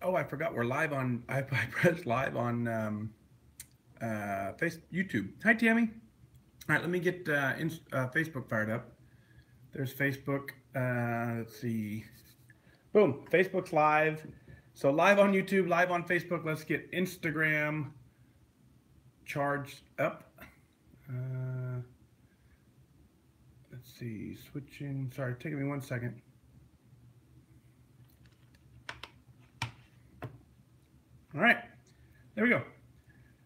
Oh, I forgot we're live on. I pressed live on YouTube. Hi, Tammy. All right, let me get Facebook fired up. There's Facebook. Let's see. Boom. Facebook's live. So live on YouTube, live on Facebook. Let's get Instagram charged up. Uh, let's see. Switching. Sorry, taking me 1 second. All right. There we go.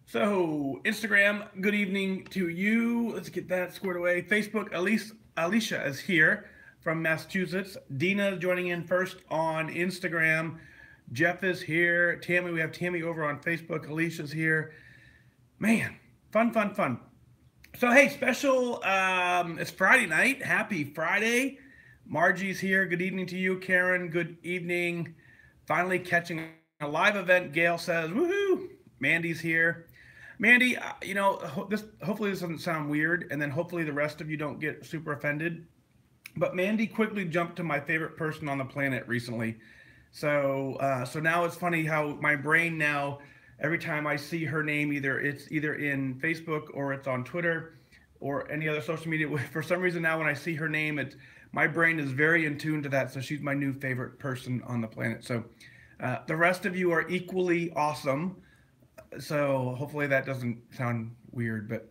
So, Instagram, good evening to you. Let's get that squared away. Facebook, Alicia is here from Massachusetts. Dina joining in first on Instagram. Jeff is here. Tammy, we have Tammy over on Facebook. Alicia's here. Man, fun, fun, fun. So, hey, special, it's Friday night. Happy Friday. Margie's here. Good evening to you. Karen, good evening. Finally catching a live event. Gail says, woohoo. Mandy's here. Mandy, hopefully this doesn't sound weird, and then hopefully the rest of you don't get super offended. But Mandy quickly jumped to my favorite person on the planet recently. So now it's funny how my brain now, every time I see her name, it's either in Facebook or it's on Twitter or any other social media. For some reason now, when I see her name, my brain is very in tune to that. So she's my new favorite person on the planet. So the rest of you are equally awesome. So hopefully that doesn't sound weird, but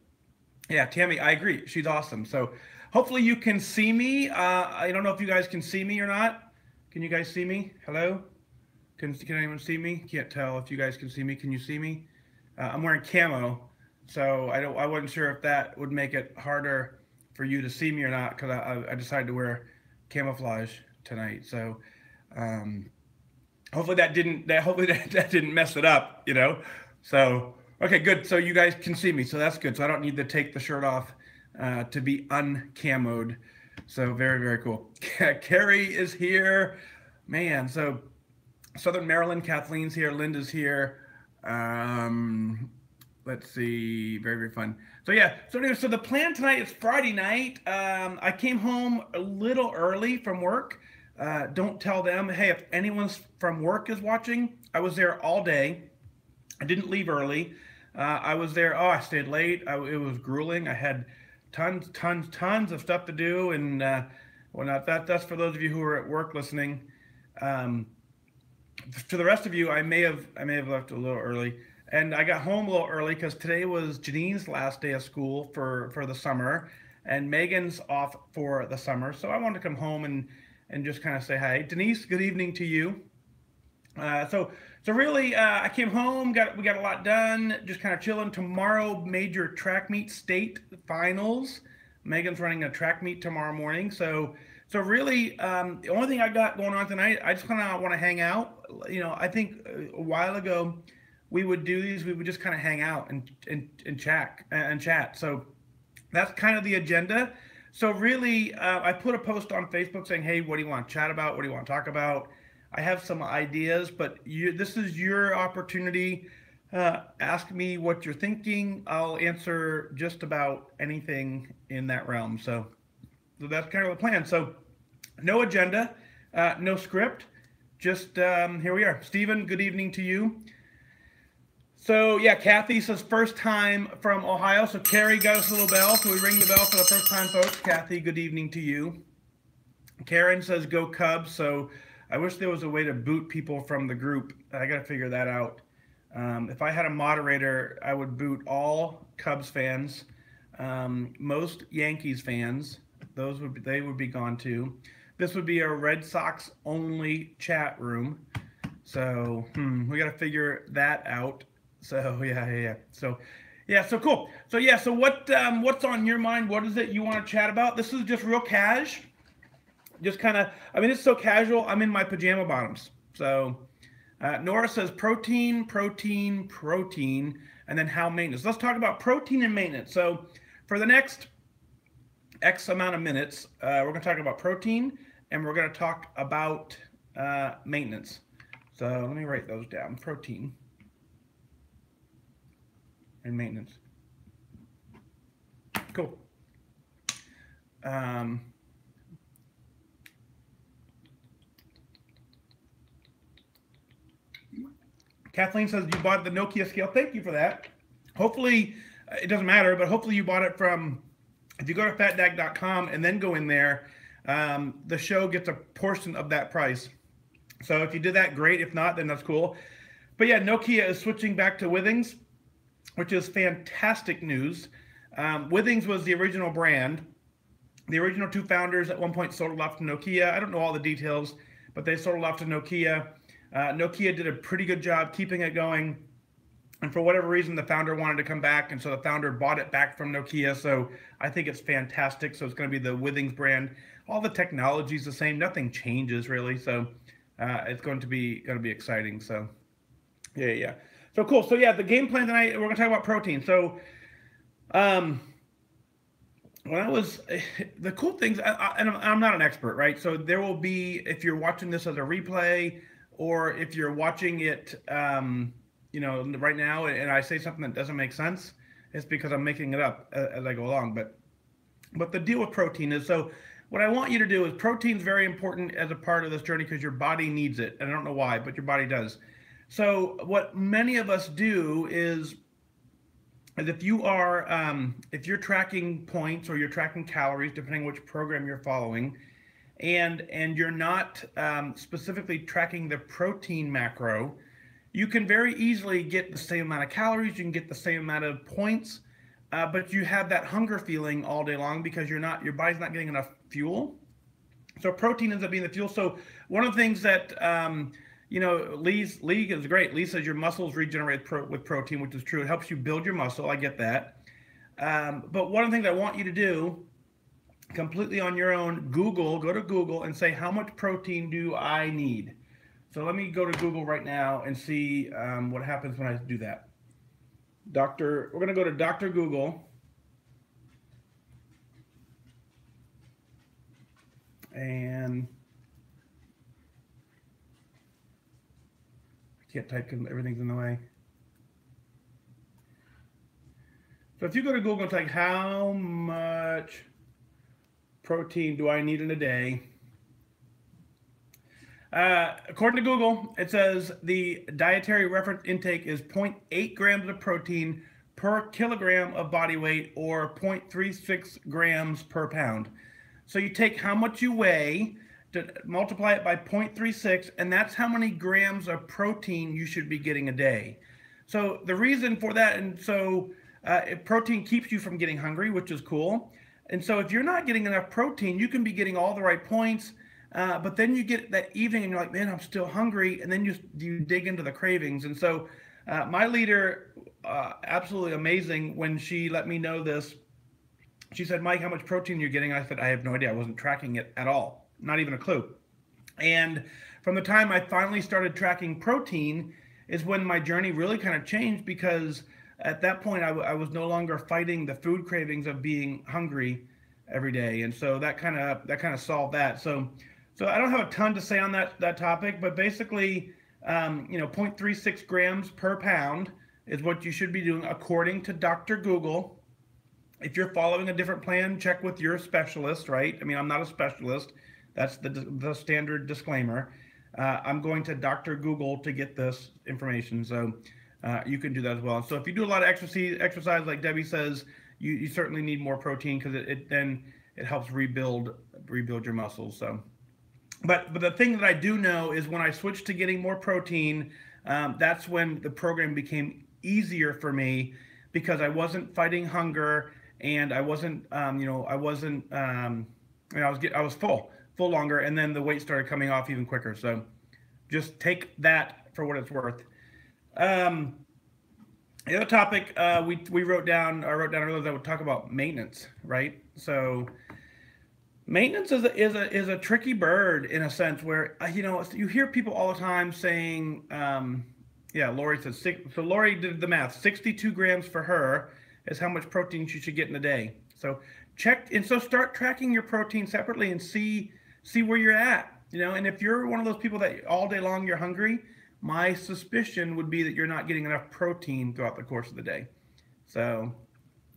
yeah, Tammy, I agree. She's awesome. So hopefully you can see me. I don't know if you guys can see me or not. Can you guys see me? Hello? Can anyone see me? Can't tell if you guys can see me. Can you see me? I'm wearing camo, so I wasn't sure if that would make it harder for you to see me or not because I decided to wear camouflage tonight. So um, hopefully that didn't mess it up. So okay, good. So you guys can see me, so that's good. So I don't need to take the shirt off to be uncamoed. So very, very cool. Carrie is here, man. So Southern Maryland, Kathleen's here, Linda's here. Um, let's see, very, very fun. So yeah, so anyway, so the plan tonight is Friday night. I came home a little early from work. Don't tell them. Hey, if anyone's from work is watching, I was there all day. I didn't leave early. I was there. Oh, I stayed late. It was grueling. I had tons of stuff to do, and whatnot. That's for those of you who are at work listening. Um, to the rest of you, I may have left a little early, and I got home a little early because today was Janine's last day of school for the summer, and Megan's off for the summer. So I wanted to come home and just kind of say hi, Denise. Good evening to you. So really, I came home. We got a lot done. Just kind of chilling. Tomorrow, major track meet state finals. Megan's running a track meet tomorrow morning. So really, the only thing I got going on tonight, I just kind of want to hang out. I think a while ago we would do these. We would just kind of hang out and chat. So that's kind of the agenda. So really, I put a post on Facebook saying, "Hey, what do you want to chat about? What do you want to talk about?" I have some ideas, but this is your opportunity. Ask me what you're thinking. I'll answer just about anything in that realm. So that's kind of the plan. So no agenda, no script. Just here we are. Stephen, good evening to you. So yeah, Kathy says first time from Ohio. So Carrie got us a little bell. So we ring the bell for the first time, folks. Kathy, good evening to you. Karen says go Cubs. So I wish there was a way to boot people from the group. I got to figure that out. If I had a moderator, I would boot all Cubs fans, most Yankees fans. They would be gone too. This would be a Red Sox only chat room. So we got to figure that out. So yeah. So cool. So what's on your mind? What is it you want to chat about? This is just real cash. Just kind of, I mean, it's so casual. I'm in my pajama bottoms. So Nora says protein, protein, protein, and then how maintenance. Let's talk about protein and maintenance. So for the next X amount of minutes, we're going to talk about protein and we're going to talk about maintenance. So let me write those down. Protein and maintenance. Cool. Kathleen says you bought the Nokia scale. Thank you for that. Hopefully, it doesn't matter, but hopefully you bought it from, if you go to fatdag.com and then go in there, the show gets a portion of that price. So if you did that, great. If not, then that's cool. But yeah, Nokia is switching back to Withings, which is fantastic news. Withings was the original brand. The original two founders at one point sold it off to Nokia. I don't know all the details, but they sold it off to Nokia. Nokia did a pretty good job keeping it going. And for whatever reason, the founder wanted to come back, and so the founder bought it back from Nokia. So I think it's fantastic. So it's going to be the Withings brand. All the technology is the same. Nothing changes really. So it's going to be exciting. So yeah. So cool. So yeah, the game plan tonight, we're going to talk about protein. So when I was, the cool things, and I'm not an expert, right? So there will be, if you're watching this as a replay, or if you're watching it, right now, and I say something that doesn't make sense, it's because I'm making it up as I go along. But the deal with protein is, so what I want you to do is, protein's very important as a part of this journey because your body needs it. And I don't know why, but your body does. So what many of us do is if you're tracking points or you're tracking calories, depending on which program you're following, and you're not specifically tracking the protein macro, you can very easily get the same amount of calories, you can get the same amount of points, but you have that hunger feeling all day long because your body's not getting enough fuel. So protein ends up being the fuel. So one of the things that Lee is great. Lee says your muscles regenerate with protein, which is true. It helps you build your muscle. I get that. But one of the things I want you to do completely on your own, go to Google and say, how much protein do I need? So let me go to Google right now and see what happens when I do that. We're going to go to Dr. Google. And I can't type because everything's in the way. So if you go to Google and type, how much protein do I need in a day? According to Google, it says the dietary reference intake is 0.8 grams of protein per kilogram of body weight, or 0.36 grams per pound. So you take how much you weigh, to multiply it by 0.36, and that's how many grams of protein you should be getting a day. So the reason for that, and so protein keeps you from getting hungry, which is cool. And so if you're not getting enough protein, you can be getting all the right points, but then you get that evening and you're like, man, I'm still hungry. And then you dig into the cravings. And so my leader, absolutely amazing, when she let me know this, she said, Mike, how much protein you're getting? I said, I have no idea. I wasn't tracking it at all. Not even a clue. And from the time I finally started tracking protein is when my journey really kind of changed, because at that point I was no longer fighting the food cravings of being hungry every day. And so that kind of solved that. So I don't have a ton to say on that topic, but basically, 0.36 grams per pound is what you should be doing according to Dr. Google. If you're following a different plan, check with your specialist, right? I mean, I'm not a specialist. That's the standard disclaimer. I'm going to Dr. Google to get this information, so you can do that as well. So if you do a lot of exercise like Debbie says, you certainly need more protein, because it helps rebuild your muscles. So, but the thing that I do know is when I switched to getting more protein, that's when the program became easier for me, because I wasn't fighting hunger, and I wasn't, I was full longer, and then the weight started coming off even quicker. So just take that for what it's worth. The other topic we wrote down earlier that would talk about maintenance, right? So maintenance is a tricky bird in a sense, where you hear people all the time saying, Lori said so Lori did the math. 62 grams for her is how much protein she should get in a day. So start tracking your protein separately and see where you're at. And if you're one of those people that all day long you're hungry, my suspicion would be that you're not getting enough protein throughout the course of the day. So,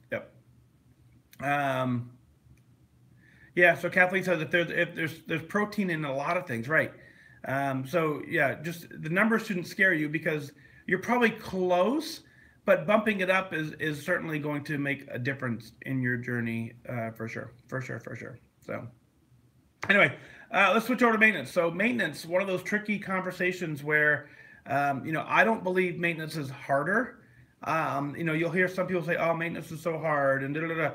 yep. So Kathleen says if there's protein in a lot of things, right? Just the numbers shouldn't scare you, because you're probably close, but bumping it up is certainly going to make a difference in your journey, for sure, for sure, for sure. So anyway, let's switch over to maintenance. So maintenance, one of those tricky conversations where, I don't believe maintenance is harder. You'll hear some people say, "Oh, maintenance is so hard," and da da da.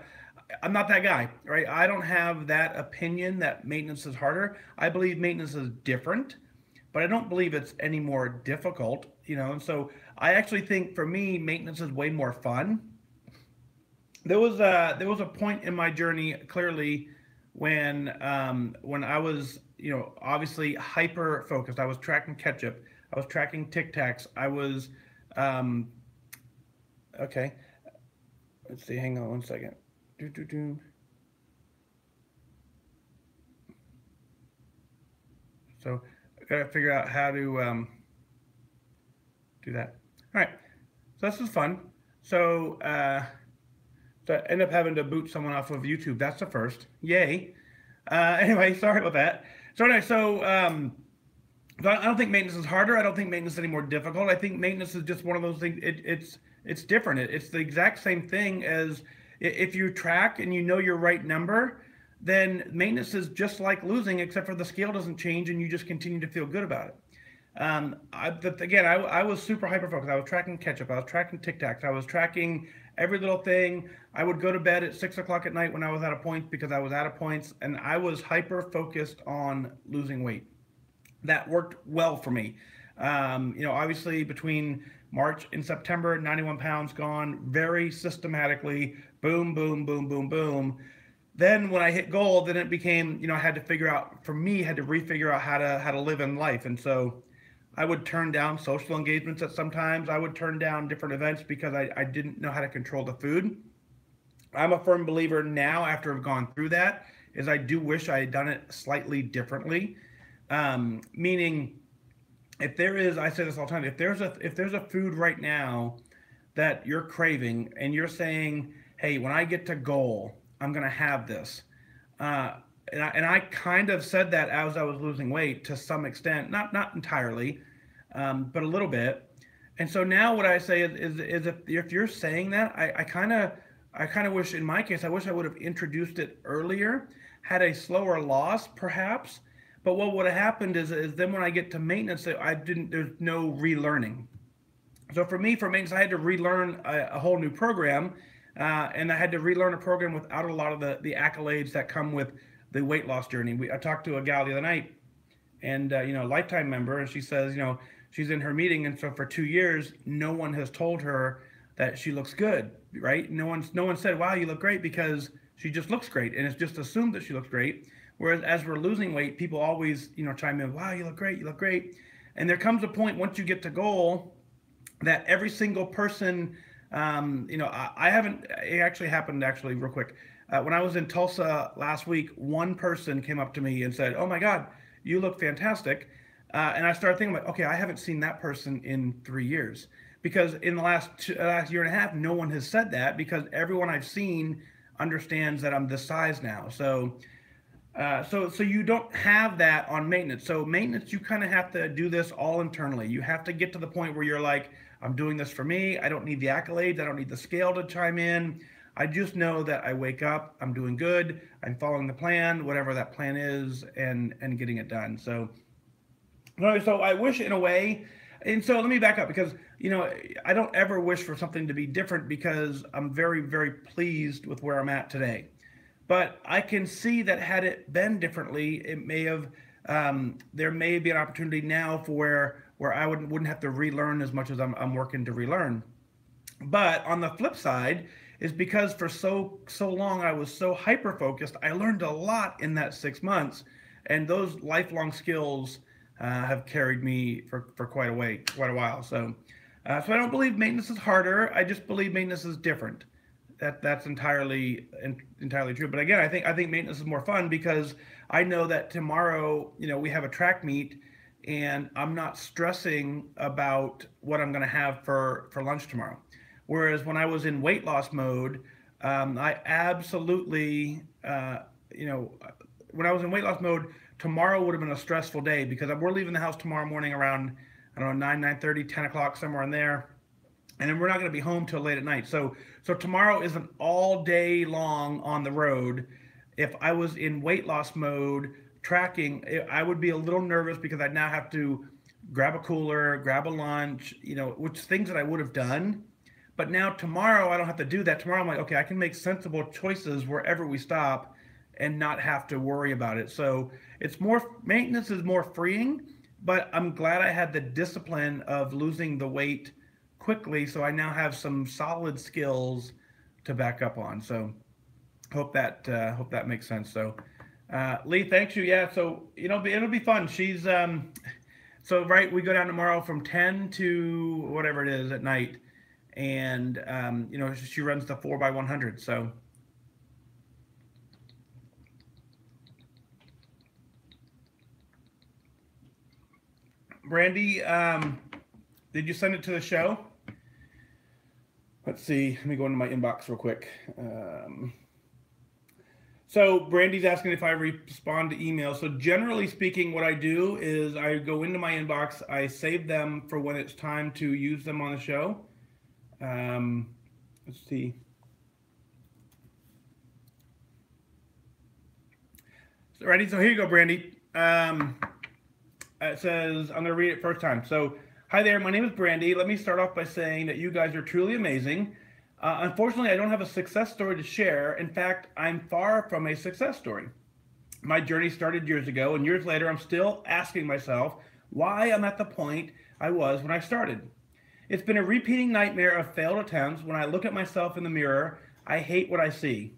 I'm not that guy, right? I don't have that opinion that maintenance is harder. I believe maintenance is different, but I don't believe it's any more difficult. And so I actually think for me, maintenance is way more fun. There was a point in my journey clearly when I was obviously hyper focused. I was tracking ketchup. I was tracking Tic Tacs. I was um, okay. Let's see. Hang on one second. Do do do. So I gotta figure out how to do that. All right. So this is fun. So so I end up having to boot someone off of YouTube. That's the first. Yay. Anyway, sorry about that. So anyway, so I don't think maintenance is harder. I don't think maintenance is any more difficult. I think maintenance is just one of those things. It's different. It's the exact same thing as if you track and you know your right number, then maintenance is just like losing, except for the scale doesn't change and you just continue to feel good about it. I was super hyper focused. I was tracking ketchup. I was tracking Tic Tacs. I was tracking every little thing. I would go to bed at 6 o'clock at night when I was out of points because I was out of points, and I was hyper focused on losing weight. That worked well for me. Obviously between March and September, 91 pounds gone very systematically. Boom, boom, boom, boom, boom. Then when I hit goal, then it became, I had to figure out, for me, had to refigure out how to live in life. And so I would turn down social engagements at sometimes. I would turn down different events because I didn't know how to control the food. I'm a firm believer now, after I've gone through that, is I do wish I had done it slightly differently. Meaning, I say this all the time, if there's a food right now that you're craving and you're saying, hey, when I get to goal, I'm gonna have this. Uh, and I kind of said that as I was losing weight to some extent, not entirely, but a little bit. And so now what I say is if you're saying that, I kind of wish, in my case, I wish I would have introduced it earlier, had a slower loss perhaps. But what would have happened is then when I get to maintenance, there's no relearning. So for maintenance, I had to relearn a whole new program, and I had to relearn a program without a lot of the accolades that come with the weight loss journey. I talked to a gal the other night, and lifetime member, and she says, she's in her meeting, and so for 2 years, no one has told her that she looks good, right? No one said, wow, you look great, because she just looks great, and it's just assumed that she looks great. Whereas as we're losing weight, people always chime in, wow, you look great, you look great. And there comes a point once you get to goal that every single person, I haven't, it actually happened real quick. When I was in Tulsa last week, one person came up to me and said, oh my God, you look fantastic. And I started thinking, like, okay, I haven't seen that person in 3 years, because in the last year and a half, no one has said that, because everyone I've seen understands that I'm this size now. So you don't have that on maintenance. So maintenance, you kind of have to do this all internally. You have to get to the point where you're like, I'm doing this for me. I don't need the accolades. I don't need the scale to chime in. I just know that I wake up, I'm doing good, I'm following the plan, whatever that plan is, and getting it done. So I wish, in a way, and so let me back up, because I don't ever wish for something to be different, because I'm very, very pleased with where I'm at today. But I can see that had it been differently, it may have there may be an opportunity now for where I wouldn't have to relearn as much as I'm working to relearn. But on the flip side is, because for so long I was so hyper focused, I learned a lot in that 6 months, and those lifelong skills have carried me for quite a while. So I don't believe maintenance is harder. I just believe maintenance is different. That's entirely true. But again, I think maintenance is more fun, because I know that tomorrow, we have a track meet, and I'm not stressing about what I'm going to have for lunch tomorrow. Whereas when I was in weight loss mode, I absolutely, when I was in weight loss mode, tomorrow would have been a stressful day, because we're leaving the house tomorrow morning around I don't know, 9, 9:30, 10 o'clock, somewhere in there. And then we're not going to be home till late at night. So tomorrow is an all day long on the road. If I was in weight loss mode tracking, I would be a little nervous because I'd now have to grab a cooler, grab a lunch, which things that I would have done. But now tomorrow I don't have to do that. Tomorrow I'm like, okay, I can make sensible choices wherever we stop and not have to worry about it. So it's more, maintenance is more freeing, but I'm glad I had the discipline of losing the weight quickly. So I now have some solid skills to back up on. So hope that makes sense. So Lee, thanks you. Yeah. So, it'll be fun. She's, so right, we go down tomorrow from 10 to whatever it is at night. And, she runs the 4x100. So, Brandy, did you send it to the show? Let's see. Let me go into my inbox real quick. So Brandy's asking if I respond to emails. So generally speaking, what I do is I go into my inbox, I save them for when it's time to use them on the show. Let's see. So ready? So here you go, Brandy. It says, I'm going to read it first time. So, hi there, my name is Brandy. Let me start off by saying that you guys are truly amazing. Unfortunately, I don't have a success story to share. In fact, I'm far from a success story. My journey started years ago, and years later, I'm still asking myself why I'm at the point I was when I started. It's been a repeating nightmare of failed attempts. When I look at myself in the mirror, I hate what I see.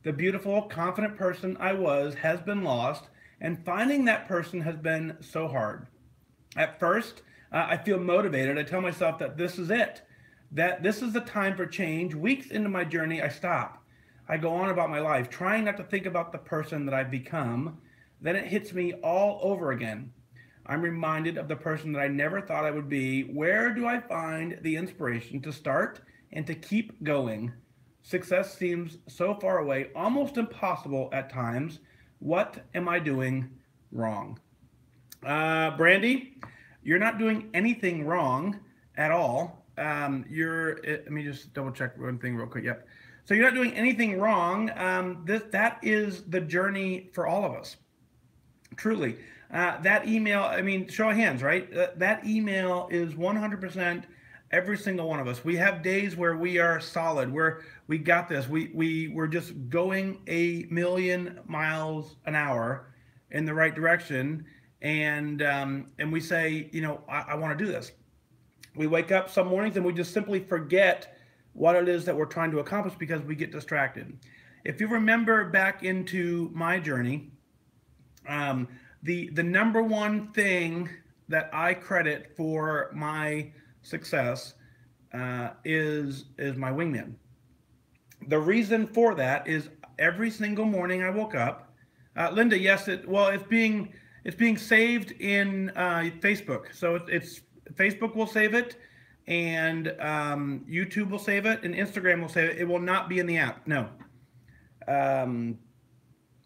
The beautiful, confident person I was has been lost, and finding that person has been so hard. At first, I feel motivated. I tell myself that this is it, that this is the time for change. Weeks into my journey, I stop. I go on about my life, trying not to think about the person that I've become. Then it hits me all over again. I'm reminded of the person that I never thought I would be. Where do I find the inspiration to start and to keep going? Success seems so far away, almost impossible at times. What am I doing wrong? Brandy, you're not doing anything wrong at all. Let me just double check one thing real quick. Yep. So you're not doing anything wrong. That is the journey for all of us. Truly. That email, I mean, show of hands, right? That email is 100% every single one of us. We have days where we are solid, where we got this. We're just going 1,000,000 miles an hour in the right direction. And we say, I want to do this. We wake up some mornings and we just simply forget what it is that we're trying to accomplish because we get distracted. If you remember back into my journey, the number one thing that I credit for my success is my wingman. The reason for that is every single morning I woke up. Linda, yes, it's being saved in Facebook. So it's Facebook will save it, and YouTube will save it, and Instagram will save it. It will not be in the app. No.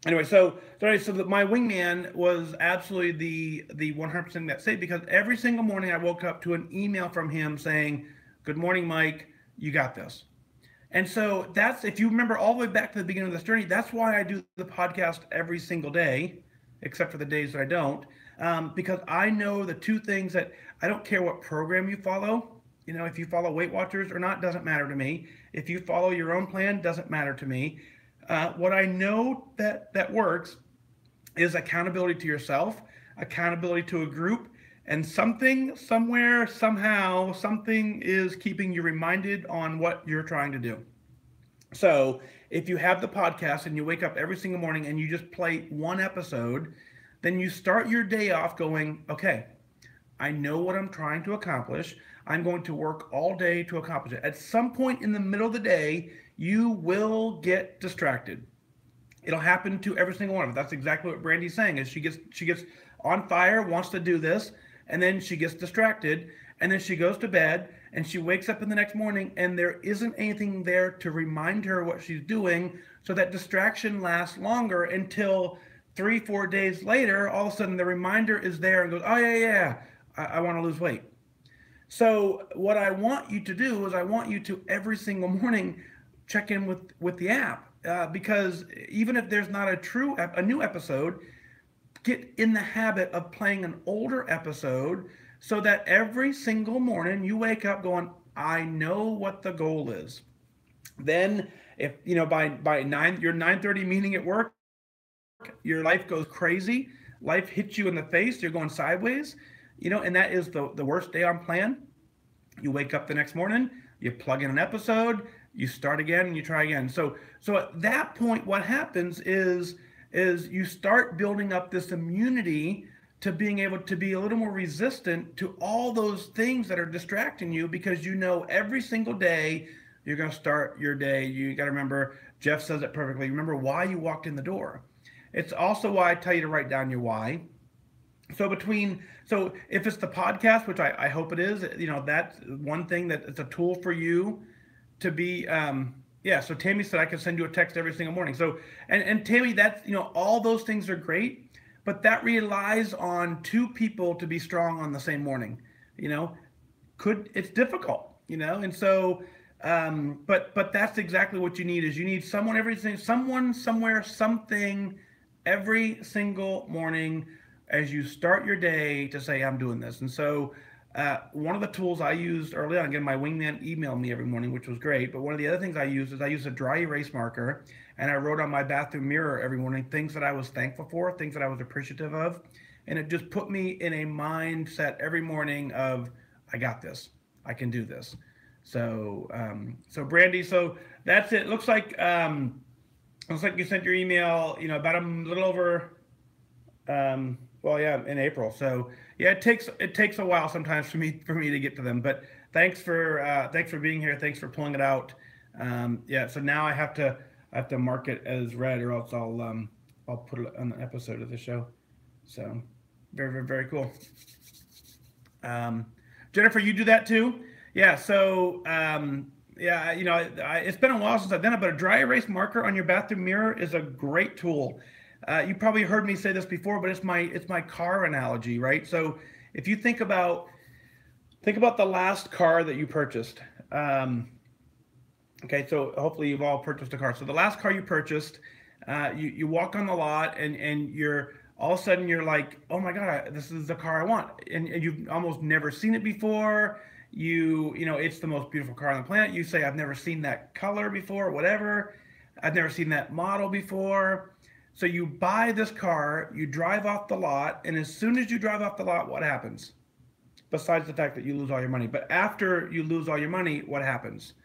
Anyway, so my wingman was absolutely the 100% that saved, because every single morning I woke up to an email from him saying, "Good morning, Mike. You got this." And so that's, if you remember all the way back to the beginning of this journey, that's why I do the podcast every single day, except for the days that I don't, because I know the two things that I don't care what program you follow. If you follow Weight Watchers or not, doesn't matter to me. If you follow your own plan, doesn't matter to me. What I know that works is accountability to yourself, accountability to a group, and something, somewhere, somehow, something is keeping you reminded on what you're trying to do. So if you have the podcast and you wake up every single morning and you just play one episode, then you start your day off going, okay, I know what I'm trying to accomplish. I'm going to work all day to accomplish it. At some point in the middle of the day, you will get distracted. It'll happen to every single one of us. That's exactly what Brandy's saying, is she gets on fire, wants to do this, and then she gets distracted, and then she goes to bed, and she wakes up in the next morning, and there isn't anything there to remind her what she's doing, so that distraction lasts longer until 3-4 days later, all of a sudden the reminder is there and goes, oh yeah, I want to lose weight. So what I want you to do is I want you to every single morning check in with the app, because even if there's not a new episode, get in the habit of playing an older episode so that every single morning you wake up going, I know what the goal is. Then if by 9:30 meeting at work, your life goes crazy, life hits you in the face, you're going sideways, and that is the worst day on plan. You wake up the next morning, you plug in an episode, you start again, and you try again. So at that point, what happens is you start building up this immunity to being able to be a little more resistant to all those things that are distracting you, because every single day you're going to start your day. You got to remember, Jeff says it perfectly. Remember why you walked in the door. It's also why I tell you to write down your why. So if it's the podcast, which I hope it is, that's one thing that it's a tool for you to be, so Tammy said I can send you a text every single morning. So, and Tammy, that's, all those things are great, but that relies on two people to be strong on the same morning. It's difficult, and so, but that's exactly what you need. Is you need someone somewhere, something every single morning as you start your day to say, I'm doing this. And so one of the tools I used early on, again, my wingman emailed me every morning, which was great. But one of the other things I used a dry erase marker, and I wrote on my bathroom mirror every morning things that I was thankful for, things that I was appreciative of. And it just put me in a mindset every morning of, I got this, I can do this. So, Brandy, so that's it. Looks like you sent your email, about a little over, in April. So yeah, it takes a while sometimes for me to get to them. But thanks for being here. Thanks for pulling it out. So now I have to mark it as read, or else I'll put it on the episode of the show. So very, very, very cool. Jennifer, you do that too? Yeah. So it's been a while since I've done it, but a dry erase marker on your bathroom mirror is a great tool. You probably heard me say this before, but it's my car analogy, right? So if you think about the last car that you purchased. Okay, so hopefully you've all purchased a car. So the last car you purchased, you walk on the lot, and you're all of a sudden you're like, oh my God, this is the car I want, and you've almost never seen it before. It's the most beautiful car on the planet. You say, I've never seen that color before, whatever. I've never seen that model before. So you buy this car, you drive off the lot, and as soon as you drive off the lot, what happens? Besides the fact that you lose all your money. But after you lose all your money, what happens?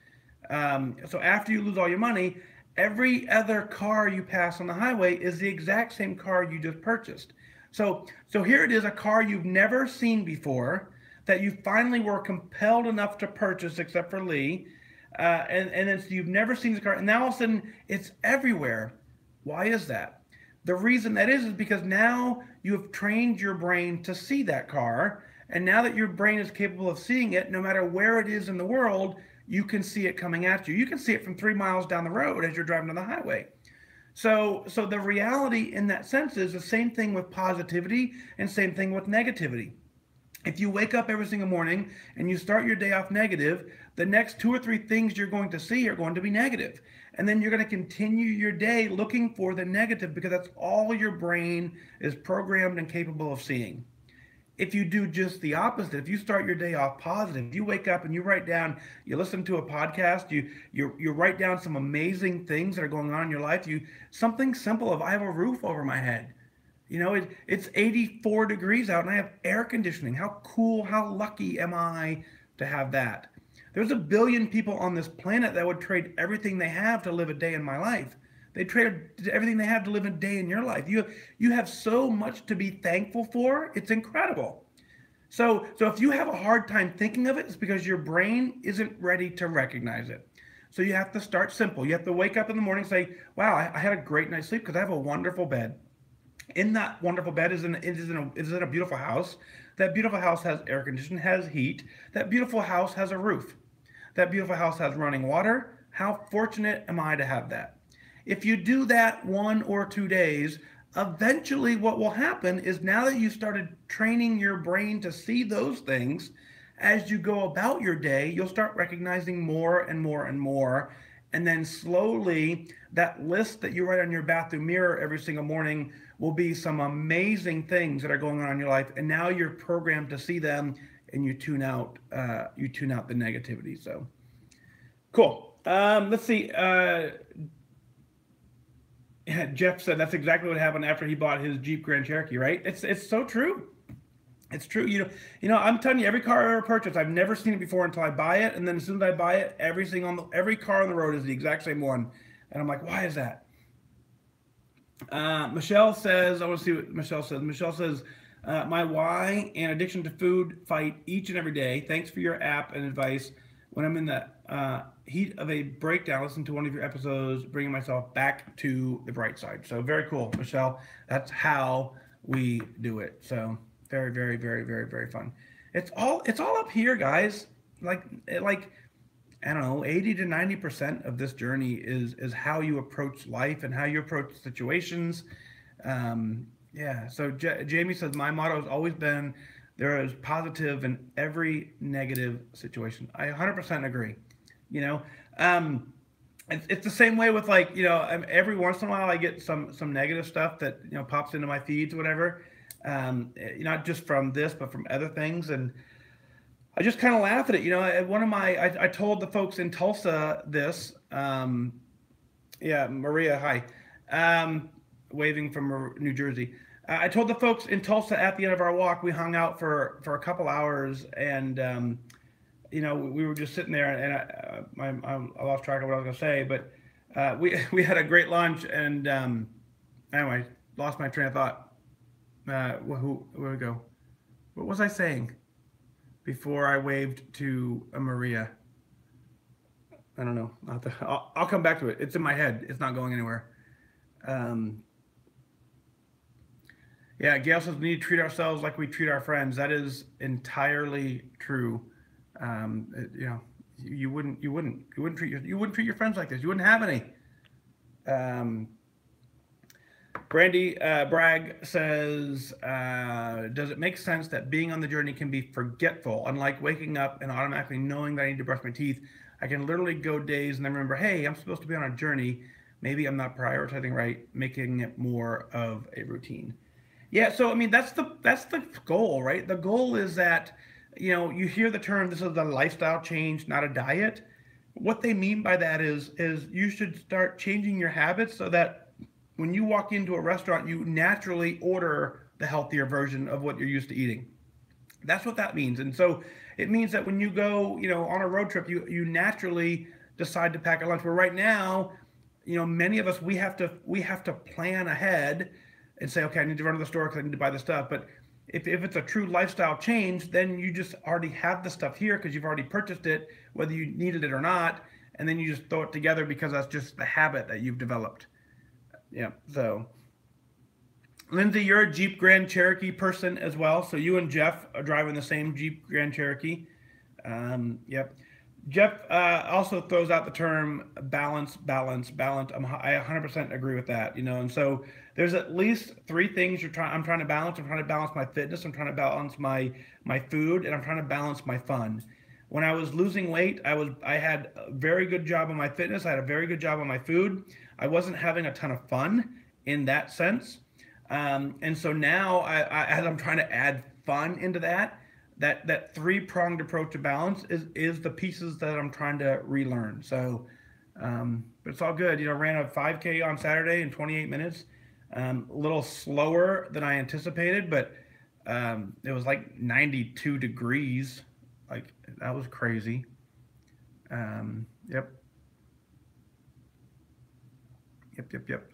So after you lose all your money, every other car you pass on the highway is the exact same car you just purchased. So here it is, a car you've never seen before that you finally were compelled enough to purchase, except for Lee. And then so you've never seen the car, and now all of a sudden it's everywhere. Why is that? The reason that is because now you have trained your brain to see that car, and now that your brain is capable of seeing it, no matter where it is in the world, you can see it coming at you. You can see it from 3 miles down the road as you're driving down the highway. So the reality in that sense is the same thing with positivity and same thing with negativity. If you wake up every single morning and you start your day off negative, the next 2 or 3 things you're going to see are going to be negative. And then you're going to continue your day looking for the negative, because that's all your brain is programmed and capable of seeing. If you do just the opposite, if you start your day off positive, you wake up and you write down, you listen to a podcast, you write down some amazing things that are going on in your life. Something simple of, I have a roof over my head. It's 84 degrees out and I have air conditioning. How cool, how lucky am I to have that? There's a billion people on this planet that would trade everything they have to live a day in my life. They trade everything they have to live a day in your life. You have so much to be thankful for. It's incredible. So if you have a hard time thinking of it, it's because your brain isn't ready to recognize it. So you have to start simple. You have to wake up in the morning and say, wow, I had a great night's sleep because I have a wonderful bed. In that wonderful bed is in a beautiful house. That beautiful house has air conditioning, has heat. That beautiful house has a roof. That beautiful house has running water. How fortunate am I to have that? If you do that 1 or 2 days, eventually what will happen is now that you started training your brain to see those things, as you go about your day, you'll start recognizing more and more and more. And then slowly, that list that you write on your bathroom mirror every single morning will be some amazing things that are going on in your life. And now you're programmed to see them, and you tune out the negativity. So cool. Let's see. Jeff said that's exactly what happened after he bought his Jeep Grand Cherokee, right? It's so true. It's true. You know, I'm telling you, every car I ever purchased, I've never seen it before until I buy it, and then as soon as I buy it, every car on the road is the exact same one, and I'm like, why is that? Michelle says, I want to see what Michelle says. Michelle says, my why and addiction to food fight each and every day. Thanks for your app and advice. When I'm in the heat of a breakdown, listen to one of your episodes, bringing myself back to the bright side. So very cool, Michelle. That's how we do it. So very, very, very, very, very fun. It's all up here, guys. Like I don't know, 80 to 90% of this journey is how you approach life and how you approach situations. Yeah. So Jamie says, my motto has always been, there is positive in every negative situation. I 100% agree. You know, it's the same way with, like, you know, every once in a while I get some negative stuff that, you know, pops into my feeds or whatever. Not just from this, but from other things. And I just kind of laugh at it. You know, I told the folks in Tulsa this, yeah, Maria, hi, waving from New Jersey. I told the folks in Tulsa at the end of our walk, we hung out for a couple hours, and, you know, we were just sitting there, and I lost track of what I was going to say, but we had a great lunch, and anyway, lost my train of thought. Where we go? What was I saying before I waved to Maria? I don't know. I'll come back to it. It's in my head. It's not going anywhere. Yeah, Gail says we need to treat ourselves like we treat our friends. That is entirely true. You know, you wouldn't treat your friends like this. You wouldn't have any. Brandy Bragg says, does it make sense that being on the journey can be forgetful? Unlike waking up and automatically knowing that I need to brush my teeth, I can literally go days and then remember, hey, I'm supposed to be on a journey. Maybe I'm not prioritizing right, making it more of a routine. Yeah, so I mean, that's the goal, right? The goal is that, you know, you hear the term, this is a lifestyle change, not a diet. What they mean by that is you should start changing your habits so that when you walk into a restaurant, you naturally order the healthier version of what you're used to eating. That's what that means. And so it means that when you go, you know, on a road trip, you naturally decide to pack a lunch. Where right now, you know, many of us, we have to plan ahead and say, okay, I need to run to the store because I need to buy the stuff. But if it's a true lifestyle change, then you just already have the stuff here because you've already purchased it, whether you needed it or not. And then you just throw it together because that's just the habit that you've developed. Yeah, so Lindsay, you're a Jeep Grand Cherokee person as well. So you and Jeff are driving the same Jeep Grand Cherokee. Yep. Jeff also throws out the term balance. I 100% agree with that, you know. And so there's at least three things I'm trying to balance. I'm trying to balance my fitness. I'm trying to balance my food, and I'm trying to balance my fun. When I was losing weight, I had a very good job on my fitness. I had a very good job on my food. I wasn't having a ton of fun in that sense. And so now, as I'm trying to add fun into that three-pronged approach to balance is the pieces that I'm trying to relearn. So, but it's all good. You know, ran a 5K on Saturday in 28 minutes. A little slower than I anticipated, but it was like 92 degrees. Like, that was crazy. Yep.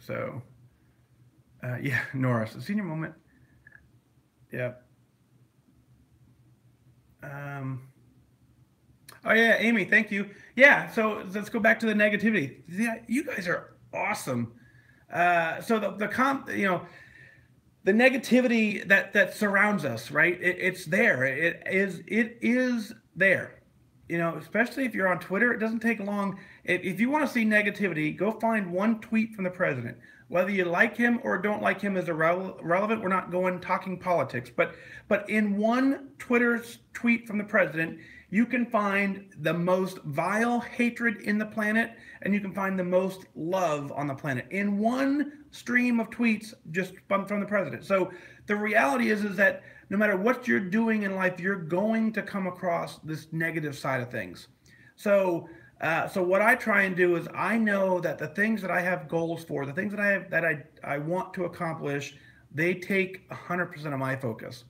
So, yeah, Norris, a senior moment. Yep. Oh yeah, Amy, thank you. Yeah, so let's go back to the negativity. Yeah, you guys are awesome. So the negativity that surrounds us, right? It's there. It is there. You know, especially if you're on Twitter, it doesn't take long. If you want to see negativity, go find one tweet from the president, Whether you like him or don't like him is irrelevant. We're not going talking politics. But in one Twitter tweet from the president, you can find the most vile hatred in the planet, and you can find the most love on the planet in one stream of tweets just from the president. So the reality is that no matter what you're doing in life, you're going to come across this negative side of things. So what I try and do is I know that the things that I have goals for, the things that I want to accomplish, they take 100% of my focus.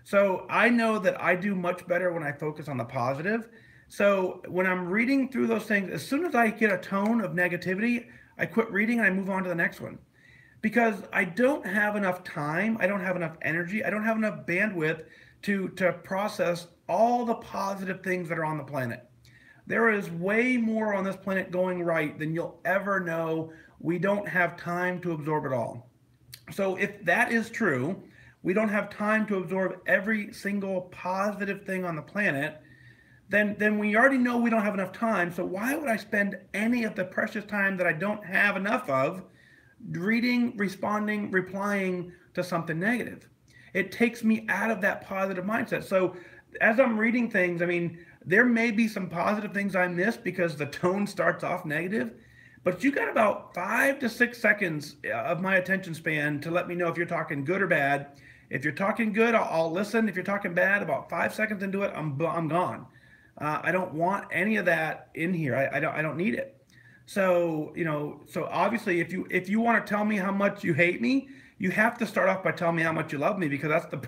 So I know that I do much better when I focus on the positive. So when I'm reading through those things, as soon as I get a tone of negativity, I quit reading and I move on to the next one. Because I don't have enough time, I don't have enough energy, I don't have enough bandwidth to process all the positive things that are on the planet. There is way more on this planet going right than you'll ever know. We don't have time to absorb it all. So if that is true, we don't have time to absorb every single positive thing on the planet, then we already know we don't have enough time. So why would I spend any of the precious time that I don't have enough of reading, responding, replying to something negative? It takes me out of that positive mindset. So as I'm reading things, I mean, there may be some positive things I miss because the tone starts off negative, but you got about 5 to 6 seconds of my attention span to let me know if you're talking good or bad. If you're talking good, I'll listen. If you're talking bad, about 5 seconds into it, I'm gone. I don't want any of that in here. I don't need it. So so obviously, if you want to tell me how much you hate me, you have to start off by telling me how much you love me, because that's the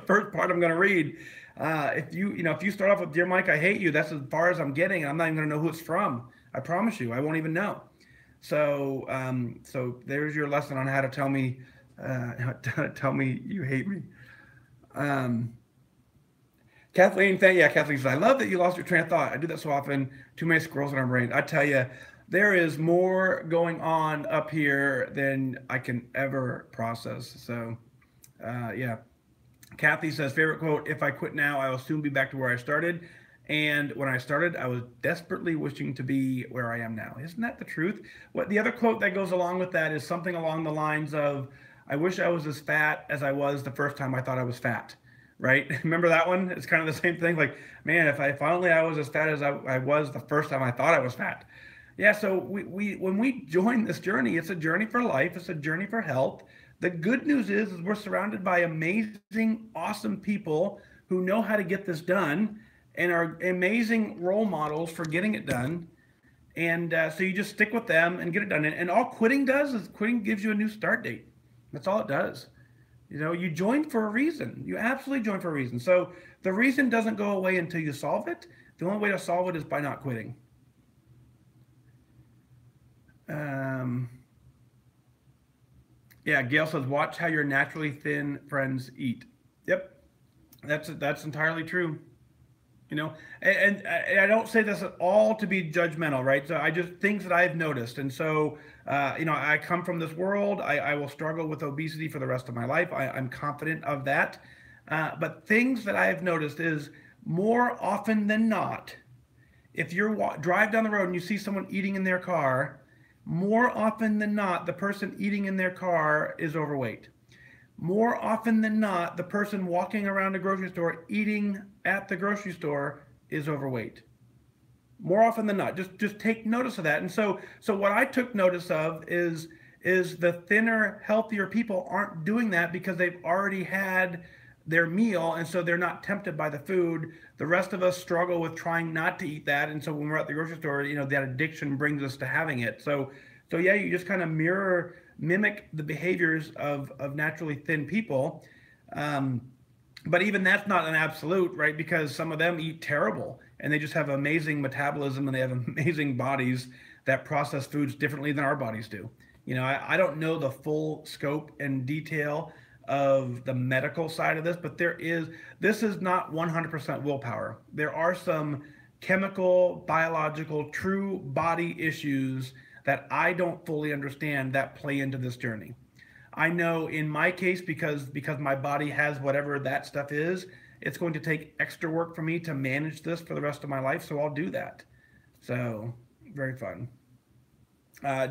first part I'm going to read. If you start off with "Dear Mike, I hate you," that's as far as I'm getting. I'm not even going to know who it's from. I promise you, I won't even know. So there's your lesson on how to tell me you hate me. Kathleen says, I love that you lost your train of thought. I do that so often. Too many squirrels in our brain. I tell you, there is more going on up here than I can ever process. So, yeah. Kathy says, favorite quote, if I quit now, I will soon be back to where I started. And when I started, I was desperately wishing to be where I am now. Isn't that the truth? What the other quote that goes along with that is something along the lines of, I wish I was as fat as I was the first time I thought I was fat. Right? Remember that one? It's kind of the same thing. Like, man, if only I was as fat as I was the first time I thought I was fat. Yeah, so we when we join this journey, it's a journey for life. It's a journey for health. The good news is we're surrounded by amazing, awesome people who know how to get this done and are amazing role models for getting it done. And so you just stick with them and get it done. And all quitting does is quitting gives you a new start date. That's all it does. You joined for a reason. You absolutely joined for a reason. So the reason doesn't go away until you solve it. The only way to solve it is by not quitting. Yeah, Gail says, watch how your naturally thin friends eat. Yep, that's entirely true. And I don't say this at all to be judgmental, right? So I just things that I've noticed. And so, I come from this world. I will struggle with obesity for the rest of my life. I'm confident of that. But things that I've noticed is more often than not, if you drive down the road and you see someone eating in their car, more often than not, the person eating in their car is overweight. More often than not, the person walking around the grocery store eating at the grocery store is overweight. More often than not, just take notice of that. And so what I took notice of is the thinner, healthier people aren't doing that because they've already had their meal, and so they're not tempted by the food. The rest of us struggle with trying not to eat that, and so when we're at the grocery store, that addiction brings us to having it. So yeah, you just kind of mimic the behaviors of naturally thin people. But even that's not an absolute, right? Because some of them eat terrible and they just have amazing metabolism and they have amazing bodies that process foods differently than our bodies do. I don't know the full scope and detail of the medical side of this, but this is not 100% willpower. There are some chemical, biological, true body issues that I don't fully understand that play into this journey. I know in my case, because my body has whatever that stuff is, it's going to take extra work for me to manage this for the rest of my life, so I'll do that. So, very fun.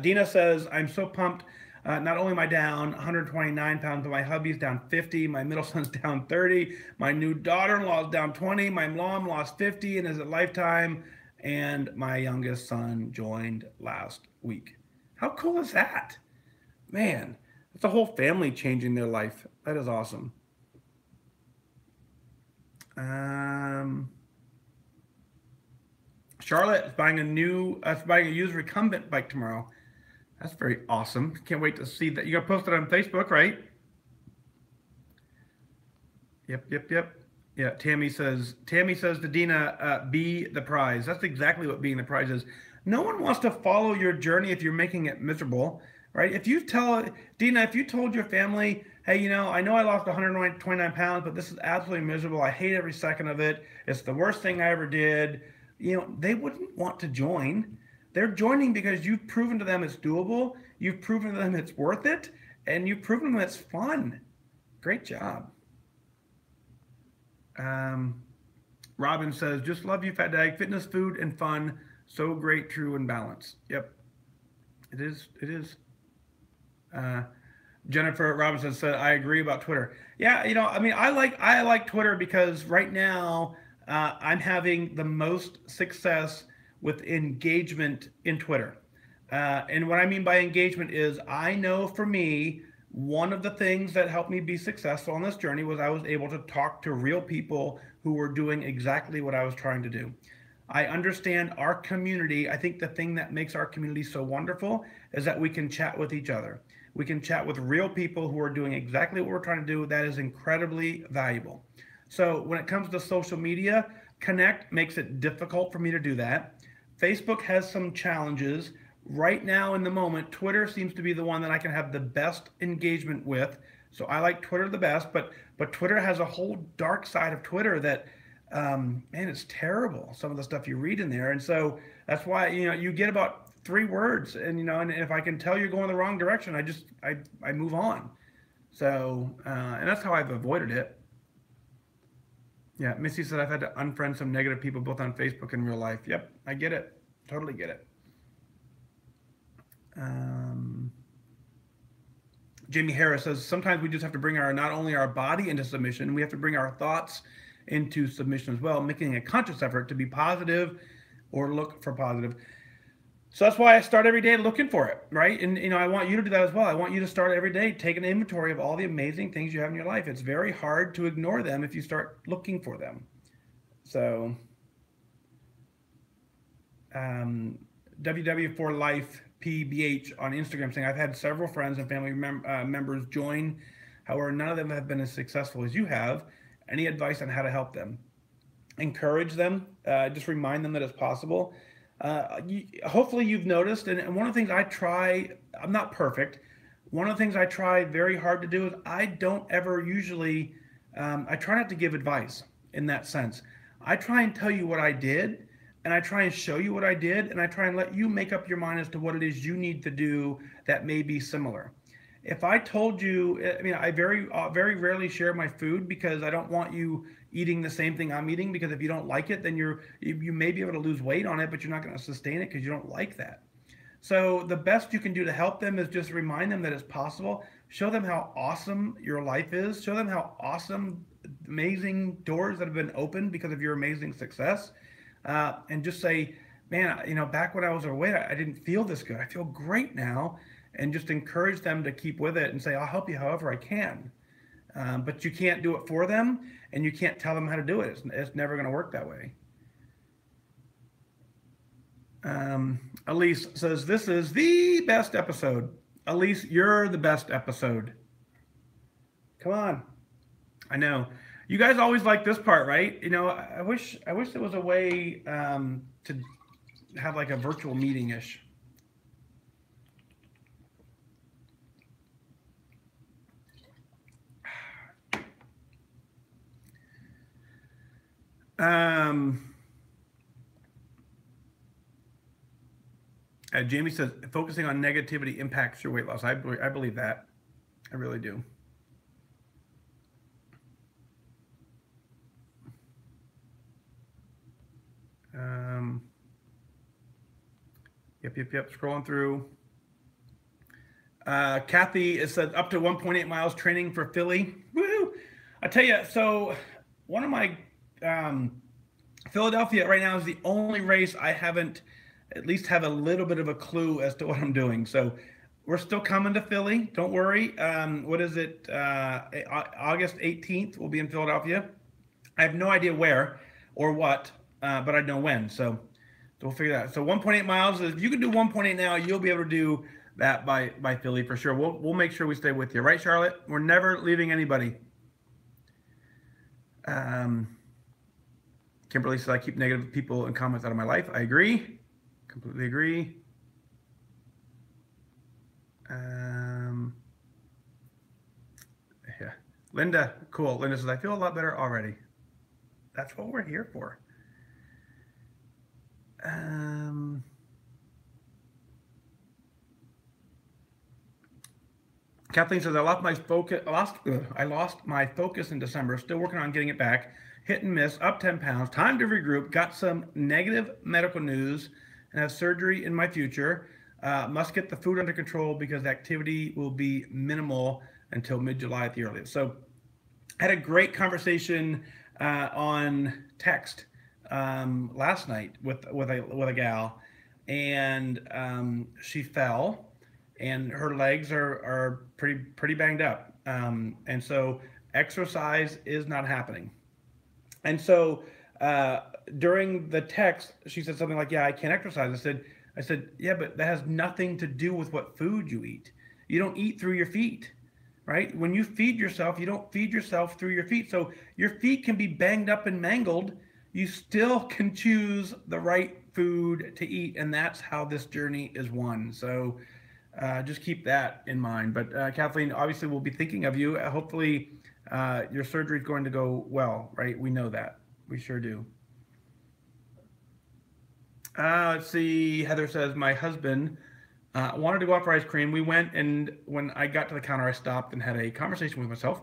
Dina says, I'm so pumped. Not only am I down 129 pounds, but my hubby's down 50. My middle son's down 30. My new daughter-in-law is down 20. My mom lost 50 and is at Lifetime. And my youngest son joined last week. How cool is that? Man, it's a whole family changing their life. That is awesome. Charlotte is buying a used recumbent bike tomorrow. That's very awesome. Can't wait to see that. You got posted on Facebook, right? Yep. Yeah, Tammy says to Dina, be the prize. That's exactly what being the prize is. No one wants to follow your journey if you're making it miserable, right? If you told your family, hey, I know I lost 129 pounds, but this is absolutely miserable. I hate every second of it. It's the worst thing I ever did. They wouldn't want to join. They're joining because you've proven to them it's doable. You've proven to them it's worth it, and you've proven to them it's fun. Great job. Robin says, just love you, Fat Dag. Fitness, food, and fun. So great, true, and balanced. Yep. It is. Jennifer Robinson said, I agree about Twitter. Yeah, I like Twitter because right now I'm having the most success with engagement in Twitter. And what I mean by engagement is I know for me, one of the things that helped me be successful on this journey was I was able to talk to real people who were doing exactly what I was trying to do. I understand our community. I think the thing that makes our community so wonderful is that we can chat with each other. We can chat with real people who are doing exactly what we're trying to do. That is incredibly valuable. So when it comes to social media, Connect makes it difficult for me to do that. Facebook has some challenges. Right now in the moment, Twitter seems to be the one that I can have the best engagement with. So I like Twitter the best, but Twitter has a whole dark side of Twitter that, man, it's terrible. Some of the stuff you read in there. And so that's why, you get about 3 words and, and if I can tell you're going the wrong direction, I move on. So, and that's how I've avoided it. Yeah, Missy said I've had to unfriend some negative people both on Facebook and real life. Yep, I get it. Totally get it. Jamie Harris says sometimes we just have to bring not only our body into submission, we have to bring our thoughts into submission as well, making a conscious effort to be positive or look for positive. So that's why I start every day looking for it, right? And I want you to do that as well. I want you to start every day, take an inventory of all the amazing things you have in your life. It's very hard to ignore them if you start looking for them. So WW4Life PBH on Instagram saying, I've had several friends and family members join. However, none of them have been as successful as you have. Any advice on how to help them? Encourage them. Just remind them that it's possible. Hopefully you've noticed, and one of the things I try, I'm not perfect. One of the things I try very hard to do is I don't ever usually, I try not to give advice in that sense. I try and tell you what I did, and I try and show you what I did, and I try and let you make up your mind as to what it is you need to do that may be similar. If I told you, I very rarely share my food because I don't want you eating the same thing I'm eating, because if you don't like it, then you may be able to lose weight on it, but you're not going to sustain it because you don't like that. So the best you can do to help them is just remind them that it's possible. Show them how awesome your life is. Show them how awesome, amazing doors that have been opened because of your amazing success. And just say, man, back when I was overweight, I didn't feel this good. I feel great now. And just encourage them to keep with it and say, I'll help you however I can. But you can't do it for them, and you can't tell them how to do it. It's never going to work that way. Elise says, this is the best episode. Elise, you're the best episode. Come on. I know. You guys always like this part, right? I wish there was a way to have like a virtual meeting-ish. Jamie says focusing on negativity impacts your weight loss. I believe that. I really do. Yep. Scrolling through. Kathy, it said up to 1.8 miles training for Philly. Woo! I tell you, so one of my Philadelphia right now is the only race I haven't at least have a little bit of a clue as to what I'm doing. So we're still coming to Philly. Don't worry. What is it? August 18th, we'll be in Philadelphia. I have no idea where or what, but I know when. So we'll figure that out. So 1.8 miles is, if you can do 1.8 now, you'll be able to do that by Philly for sure. We'll make sure we stay with you. Right, Charlotte? We're never leaving anybody. Kimberly says, I keep negative people and comments out of my life. I agree. Completely agree. Yeah. Linda, cool. Linda says, I feel a lot better already. That's what we're here for. Kathleen says, I lost my focus in December. Still working on getting it back. Hit and miss, up 10 pounds. Time to regroup. Got some negative medical news and have surgery in my future. Must get the food under control because activity will be minimal until mid-July at the earliest. So I had a great conversation on text last night with a gal, and she fell, and her legs are pretty banged up, and so exercise is not happening. And so during the text, she said something like, "Yeah, I can't exercise." I said, "Yeah, but that has nothing to do with what food you eat. You don't eat through your feet, right? When you feed yourself, you don't feed yourself through your feet. So your feet can be banged up and mangled. You still can choose the right food to eat, and that's how this journey is won." So just keep that in mind. But Kathleen, obviously, we'll be thinking of you. Hopefully, your surgery is going to go well, right? We know that. We sure do. Let's see. Heather says, my husband wanted to go out for ice cream. We went, and when I got to the counter, I stopped and had a conversation with myself.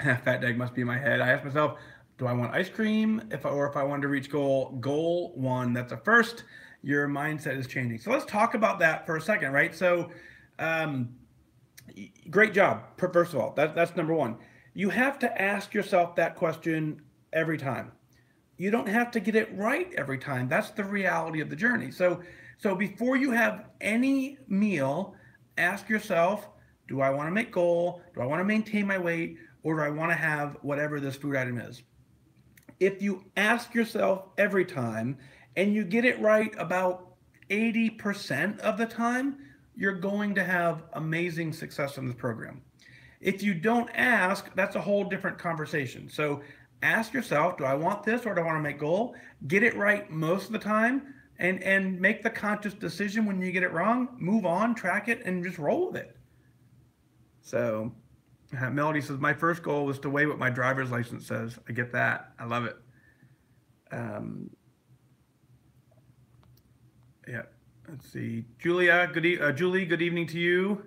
Fat dag must be in my head. I asked myself, do I want ice cream? If I wanted to reach goal one, that's a first. Your mindset is changing. So let's talk about that for a second, right? So great job. First of all, that's number one. You have to ask yourself that question every time. You don't have to get it right every time. That's the reality of the journey. So before you have any meal, ask yourself, do I want to make goal? Do I want to maintain my weight? Or do I want to have whatever this food item is? If you ask yourself every time and you get it right about 80% of the time, you're going to have amazing success in this program. If you don't ask, that's a whole different conversation. So ask yourself, do I want this or do I want to make goal? Get it right most of the time and make the conscious decision when you get it wrong. Move on, track it, and just roll with it. So Melody says, my first goal was to weigh what my driver's license says. I get that. I love it. Yeah. Let's see. Julia, Julie, good evening to you.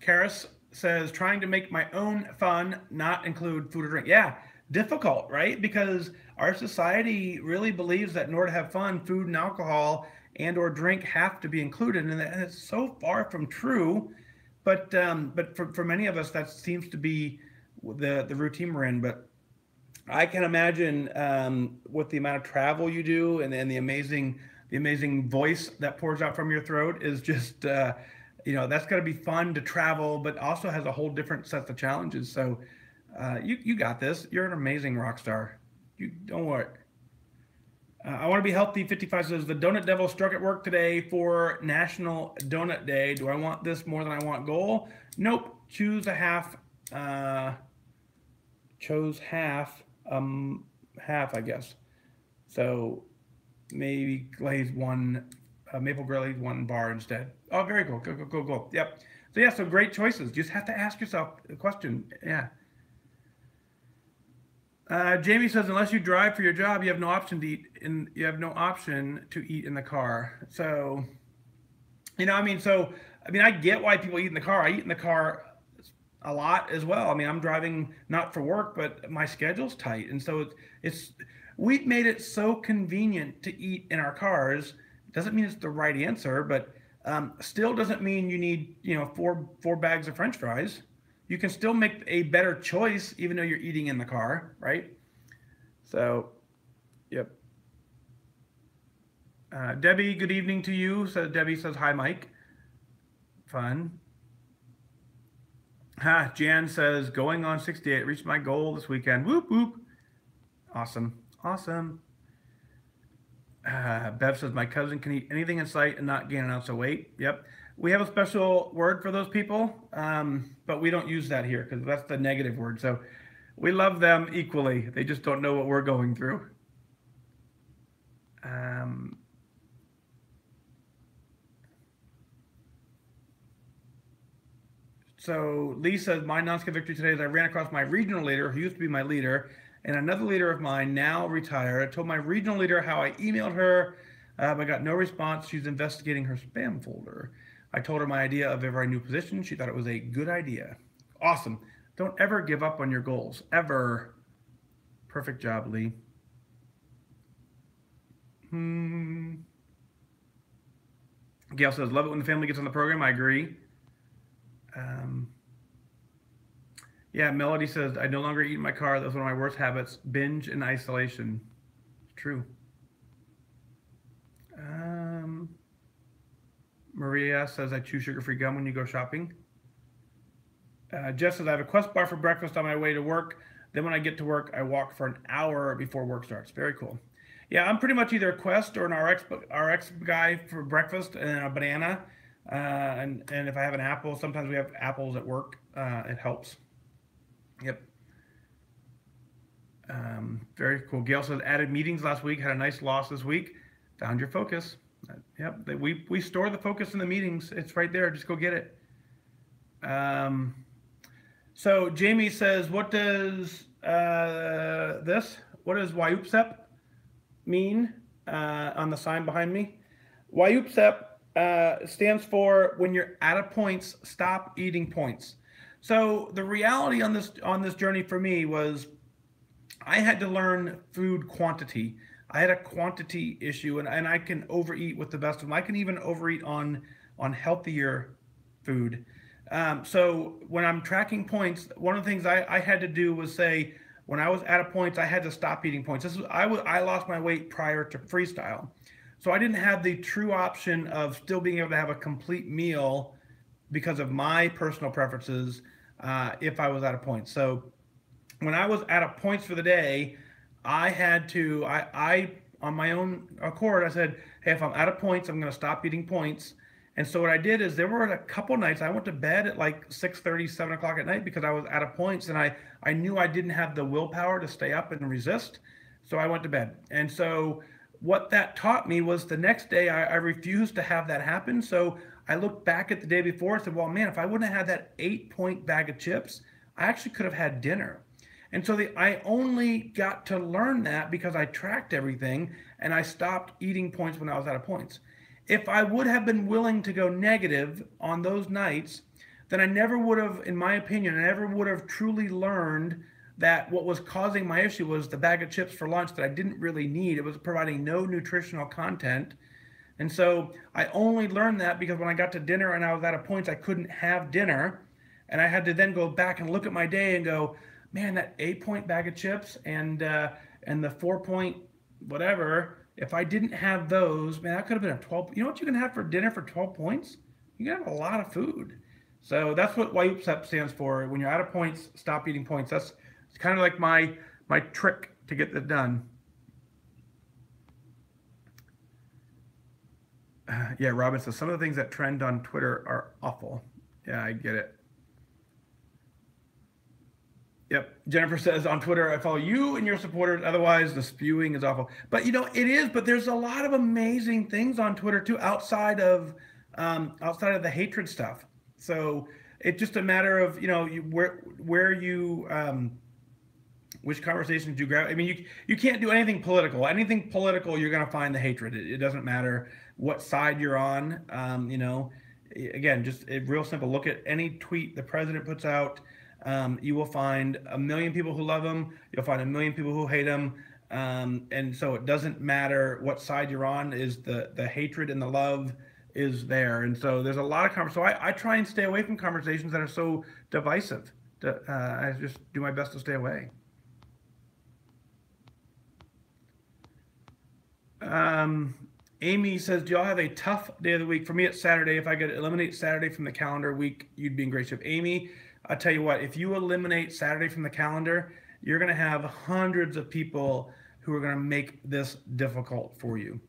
Karis says, trying to make my own fun, not include food or drink. Yeah, difficult, right? Because our society really believes that in order to have fun, food and alcohol and or drink have to be included, and it's so far from true. But for many of us, that seems to be the routine we're in. But I can imagine with the amount of travel you do and the amazing voice that pours out from your throat is just that's got to be fun to travel, but also has a whole different set of challenges. So you got this. You're an amazing rock star. You don't worry. I want to be healthy. 55 says, the Donut Devil struck at work today for National Donut Day. Do I want this more than I want goal? Nope. Choose a half. Chose half. Half, I guess. So maybe glaze one. Maple glaze one bar instead. Oh, very cool. Go. Yep. So yeah, so great choices. Just have to ask yourself a question. Yeah. Jamie says, unless you drive for your job, you have no option to eat in the car. So, I get why people eat in the car. I eat in the car a lot as well. I'm driving not for work, but my schedule's tight. And so we've made it so convenient to eat in our cars Doesn't mean it's the right answer, but still doesn't mean you need, four bags of French fries. You can still make a better choice even though you're eating in the car, right? So, yep. Debbie, good evening to you. So Debbie says hi, Mike. Fun. Jan says going on 68. Reached my goal this weekend. Whoop whoop. Awesome. Bev says my cousin can eat anything in sight and not gain an ounce of weight. Yep. We have a special word for those people, but we don't use that here because that's the negative word. So we love them equally. They just don't know what we're going through. So Lee says, my non-skip victory today is I ran across my regional leader, who used to be my leader, and another leader of mine, now retired. I told my regional leader how I emailed her, but got no response. She's investigating her spam folder. I told her my idea of every new position. She thought it was a good idea. Awesome. Don't ever give up on your goals, ever. Perfect job, Lee. Gail says, love it when the family gets on the program. I agree. Yeah, Melody says, I no longer eat in my car. That's one of my worst habits. Binge and isolation. It's true. Maria says, I choose sugar-free gum when you go shopping. Jess says, I have a Quest bar for breakfast on my way to work. Then when I get to work, I walk for an hour before work starts. Very cool. Yeah, I'm pretty much either a Quest or an RX guy for breakfast and a banana. And if I have an apple, sometimes we have apples at work. It helps. Yep. Very cool. Gail says, added meetings last week, had a nice loss this week. Found your focus. Yep. We store the focus in the meetings. It's right there. Just go get it. So Jamie says, what does what does Wayupsep mean on the sign behind me? Wayupsep stands for when you're out of points, stop eating points. So the reality on this journey for me was I had to learn food quantity. I had a quantity issue, and I can overeat with the best of them. I can even overeat on healthier food. So when I'm tracking points, one of the things I had to do was say, when I was out of points, I had to stop eating points. I lost my weight prior to freestyle. So I didn't have the true option of still being able to have a complete meal because of my personal preferences if I was out of points. So when I was out of points for the day, I had to, I on my own accord, I said, hey, if I'm out of points, I'm going to stop eating points. And so what I did is there were a couple nights I went to bed at like 6:30, 7 o'clock at night because I was out of points, and I knew I didn't have the willpower to stay up and resist. So I went to bed. And so what that taught me was the next day I refused to have that happen. So I looked back at the day before and said, well, man, if I wouldn't have had that 8-point bag of chips, I actually could have had dinner. And so I only got to learn that because I tracked everything and I stopped eating points when I was out of points. If I would have been willing to go negative on those nights, then I never would have, in my opinion, I never would have truly learned that what was causing my issue was the bag of chips for lunch that I didn't really need. It was providing no nutritional content. And so I only learned that because when I got to dinner and I was out of points, I couldn't have dinner. And I had to then go back and look at my day and go, man, that 8-point bag of chips and the 4-point whatever, if I didn't have those, man, that could have been a 12. You know what you can have for dinner for 12 points? You can have a lot of food. So that's what Wayupsep stands for. When you're out of points, stop eating points. That's kind of like my trick to get that done. Yeah, Robin says some of the things that trend on Twitter are awful. Yeah, I get it. Yep. Jennifer says on Twitter, I follow you and your supporters. Otherwise, the spewing is awful. But it is. But there's a lot of amazing things on Twitter too, outside of the hatred stuff. So it's just a matter of which conversations you grab. I mean, you can't do anything political. Anything political, you're going to find the hatred. It doesn't matter what side you're on. Again, just real simple. Look at any tweet the president puts out. You will find 1 million people who love him. You'll find 1 million people who hate him. And so it doesn't matter what side you're on, is the hatred and the love is there. And so there's a lot of conversations. So I try and stay away from conversations that are so divisive. I just do my best to stay away. Amy says, do y'all have a tough day of the week? For me, it's Saturday. If I could eliminate Saturday from the calendar week, you'd be in great shape. Amy, I tell you what, if you eliminate Saturday from the calendar, you're going to have hundreds of people who are going to make this difficult for you.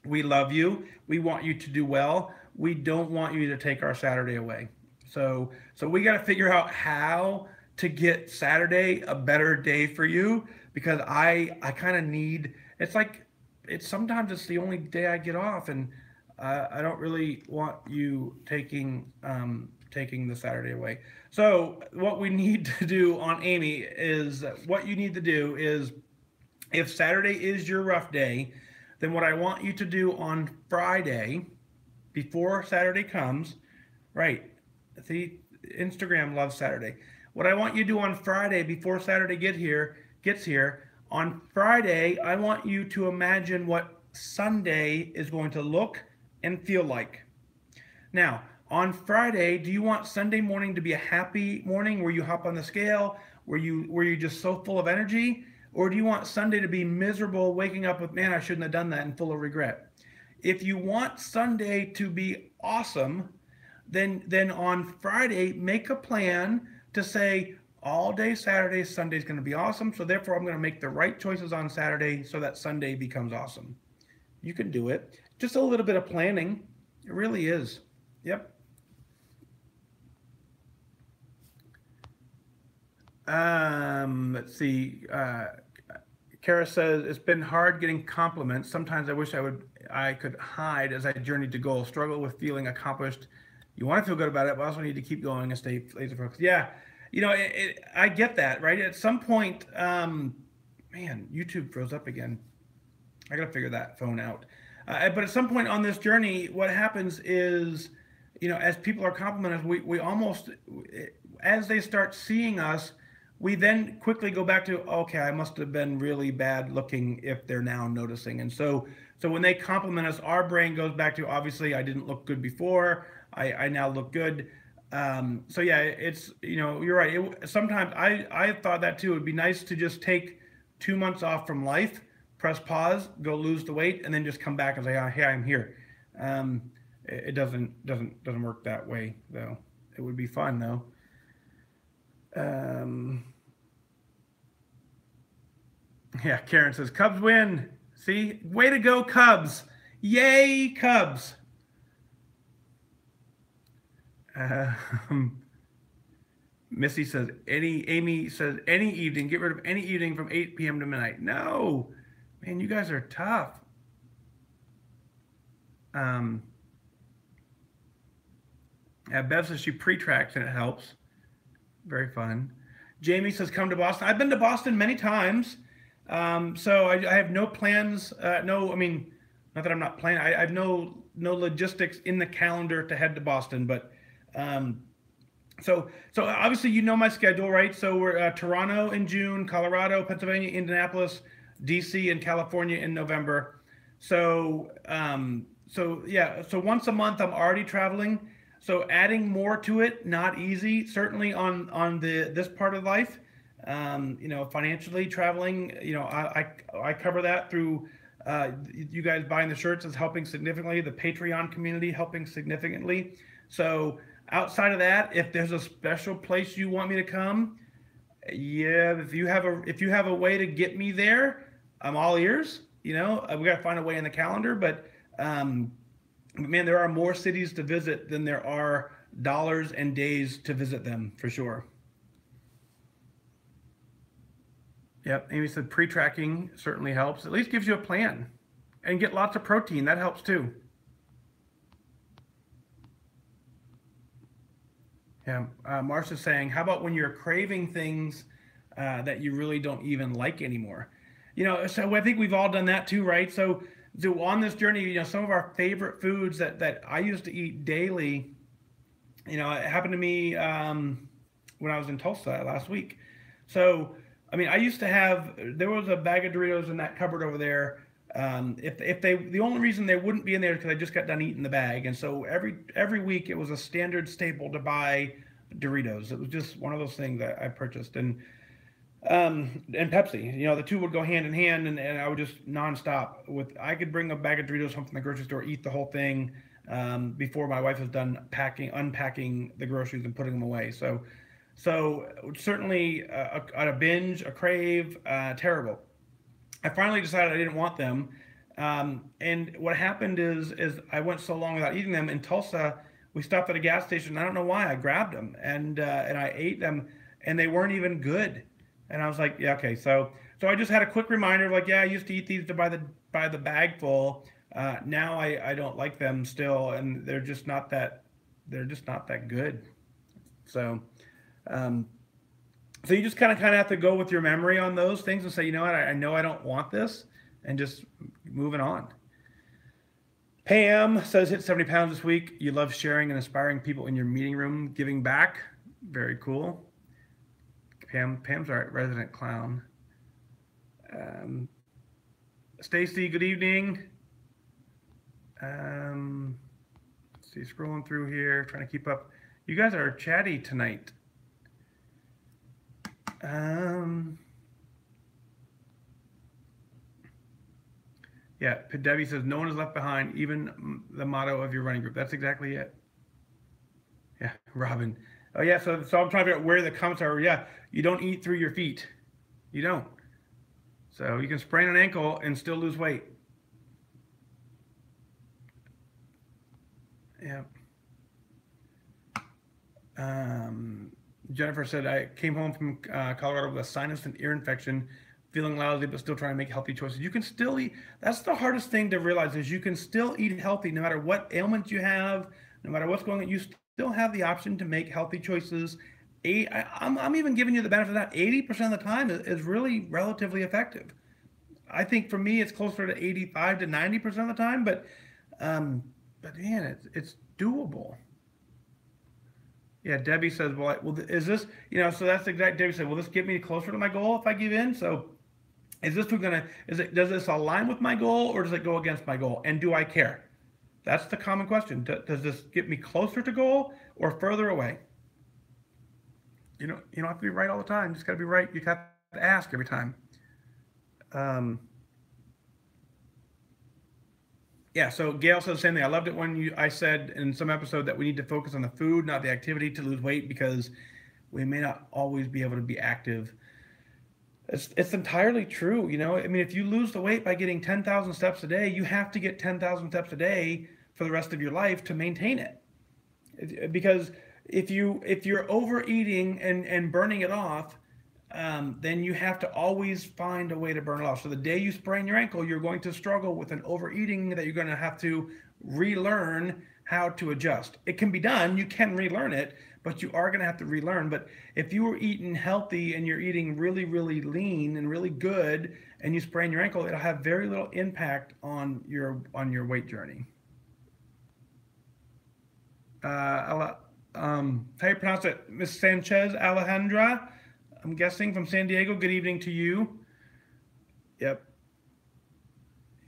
We love you. We want you to do well. We don't want you to take our Saturday away. So we got to figure out how to get Saturday a better day for you, because I kind of need, it's like, sometimes it's the only day I get off, and I don't really want you taking the Saturday away. So what we need to do on Amy is, what you need to do is, if Saturday is your rough day, then what I want you to do on Friday, before Saturday comes, right? See, Instagram loves Saturday. What I want you to do on Friday, before Saturday gets here, on Friday, I want you to imagine what Sunday is going to look and feel like. Now, on Friday, do you want Sunday morning to be a happy morning where you hop on the scale, where you're just so full of energy? Or do you want Sunday to be miserable, waking up with, man, I shouldn't have done that, and full of regret? If you want Sunday to be awesome, then on Friday, make a plan to say, all day Saturday, Sunday's going to be awesome. So therefore, I'm going to make the right choices on Saturday so that Sunday becomes awesome. You can do it. Just a little bit of planning. It really is. Yep. Let's see. Kara says, it's been hard getting compliments. Sometimes I wish I could hide as I journey to goal. Struggle with feeling accomplished. You want to feel good about it, but also need to keep going and stay laser focused. Yeah. You know, I get that, right? At some point, man, YouTube froze up again. I got to figure that phone out. But at some point on this journey, what happens is, as people are complimenting us, we almost, as they start seeing us, we then quickly go back to, okay, I must have been really bad looking if they're now noticing. And so when they compliment us, our brain goes back to, obviously, I didn't look good before. I now look good. So yeah, it's, you're right. Sometimes I thought that too. It'd be nice to just take 2 months off from life, press pause, go lose the weight, and then just come back and say, hey, I'm here. It doesn't work that way though. It would be fun though. Yeah, Karen says, Cubs win. See, way to go, Cubs. Yay, Cubs. Missy says, Amy says, any evening, get rid of any evening from 8 p.m. to midnight. No, man, you guys are tough. Bev says she pre-tracks and it helps. Very fun. Jamie says, come to Boston. I've been to Boston many times. So I have no plans. Not that I'm not planning. I have no logistics in the calendar to head to Boston, but so obviously my schedule, right? So we're Toronto in June, Colorado, Pennsylvania, Indianapolis, DC, and California in November. So once a month I'm already traveling. So adding more to it, not easy. Certainly on this part of life, financially traveling. I cover that through you guys buying the shirts is helping significantly. The Patreon community helping significantly. So outside of that, if there's a special place you want me to come, yeah, if you have a way to get me there, I'm all ears. We got to find a way in the calendar, but man, there are more cities to visit than there are dollars and days to visit them, for sure. Yep, Amy said pre-tracking certainly helps. At least gives you a plan. And get lots of protein. That helps too. Yeah, Marcia's saying, how about when you're craving things that you really don't even like anymore? So I think we've all done that too, right? So on this journey, some of our favorite foods that I used to eat daily, it happened to me when I was in Tulsa last week. So I mean, I used to have, there was a bag of Doritos in that cupboard over there. If they, the only reason they wouldn't be in there is because I just got done eating the bag. And so every week it was a standard staple to buy Doritos. It was just one of those things that I purchased. And Pepsi, the two would go hand in hand, and I would just nonstop with. I could bring a bag of Doritos home from the grocery store, eat the whole thing before my wife was done unpacking the groceries and putting them away. So certainly a binge, a crave, terrible. I finally decided I didn't want them, and what happened is I went so long without eating them. In Tulsa, we stopped at a gas station. I don't know why I grabbed them and I ate them, and they weren't even good. And I was like, yeah, okay. So I just had a quick reminder of like, yeah, I used to eat these to buy the bag full. Now I don't like them still, and they're just not that good. So um, so you just kind of have to go with your memory on those things and say, you know what, I know I don't want this, and just moving on. Pam says hit 70 pounds this week. You love sharing and inspiring people in your meeting room, giving back. Very cool. Pam's our resident clown. Stacy, good evening. Let's see, scrolling through here, trying to keep up. You guys are chatty tonight. Yeah, Debbie says no one is left behind, even the motto of your running group. That's exactly it. Yeah, Robin. Oh yeah, so I'm trying to figure out where the comments are. Yeah, you don't eat through your feet. You don't. So you can sprain an ankle and still lose weight. Yeah. Jennifer said, I came home from Colorado with a sinus and ear infection, feeling lousy, but still trying to make healthy choices. You can still eat. That's the hardest thing to realize is you can still eat healthy no matter what ailments you have, no matter what's going on. You still have the option to make healthy choices. I'm even giving you the benefit of that. 80% of the time is really relatively effective. I think for me, it's closer to 85 to 90% of the time, but man, it's doable. Yeah, Debbie says, well, is this, so that's exact. Debbie said, will this get me closer to my goal if I give in? So is this does this align with my goal or does it go against my goal? And do I care? That's the common question. Does this get me closer to goal or further away? You don't have to be right all the time. You just got to be right. You have to ask every time. Yeah, so Gail said the same thing. I loved it when I said in some episode that we need to focus on the food, not the activity, to lose weight because we may not always be able to be active. It's entirely true. I mean, if you lose the weight by getting 10,000 steps a day, you have to get 10,000 steps a day for the rest of your life to maintain it. Because if you're overeating and burning it off, then you have to always find a way to burn it off. So the day you sprain your ankle, you're going to struggle with an overeating that you're going to have to relearn how to adjust. It can be done. You can relearn it, but you are going to have to relearn. But if you were eating healthy and you're eating really, really lean and really good, and you sprain your ankle, it'll have very little impact on your weight journey. How you pronounce it? Miss Sanchez Alejandra, I'm guessing from San Diego. Good evening to you. Yep.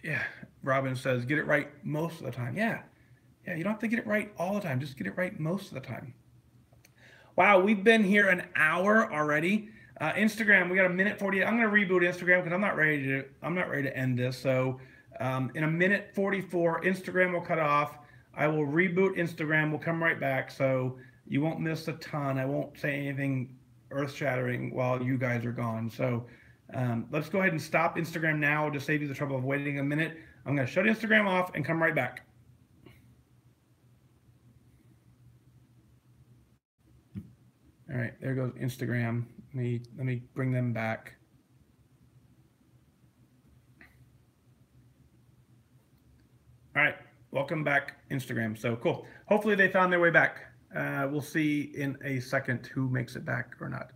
Yeah. Robin says, get it right most of the time. Yeah. Yeah. You don't have to get it right all the time. Just get it right most of the time. Wow. We've been here an hour already. Instagram, we got a minute 48. I'm going to reboot Instagram because I'm not ready to end this. So in a minute 44, Instagram will cut off. I will reboot Instagram. We'll come right back. So you won't miss a ton. I won't say anything earth-shattering while you guys are gone. So let's go ahead and stop Instagram now to save you the trouble of waiting a minute. I'm going to shut Instagram off and come right back. All right, there goes Instagram. Let me bring them back. All right, welcome back, Instagram. So cool. Hopefully they found their way back. We'll see in a second who makes it back or not.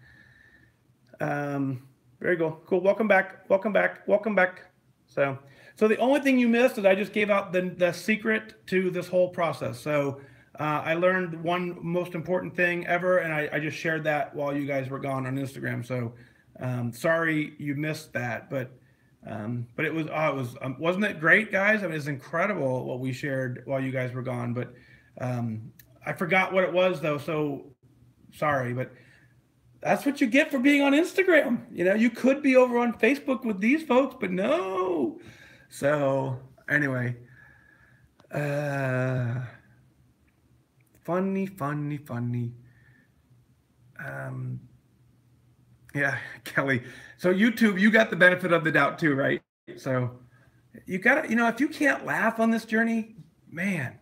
Very cool. Cool. Welcome back. Welcome back. Welcome back. So the only thing you missed is I just gave out the secret to this whole process. So I learned one most important thing ever, and I just shared that while you guys were gone on Instagram. So Sorry you missed that, but it was wasn't it great, guys? I mean, it's incredible what we shared while you guys were gone. But I forgot what it was though, so sorry. But that's what you get for being on Instagram. You could be over on Facebook with these folks, but no. So anyway, funny. Yeah, Kelly. So YouTube, you got the benefit of the doubt too, right? So you got to, if you can't laugh on this journey, man.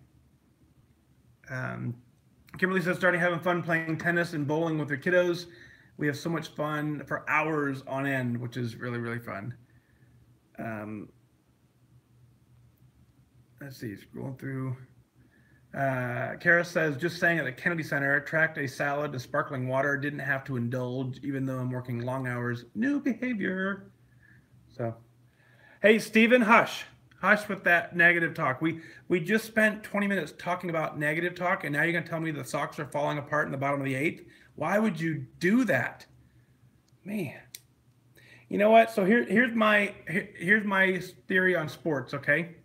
Kimberly says starting having fun playing tennis and bowling with her kiddos. We have so much fun for hours on end, which is really, really fun. Let's see, scrolling through. Kara says, just saying at the Kennedy Center, tracked a salad to sparkling water, didn't have to indulge, even though I'm working long hours. New behavior. So, hey, Stephen, hush. Hush with that negative talk. We just spent 20 minutes talking about negative talk, and now you're going to tell me the socks are falling apart in the bottom of the 8th? Why would you do that? Man. You know what? So here's my theory on sports, okay?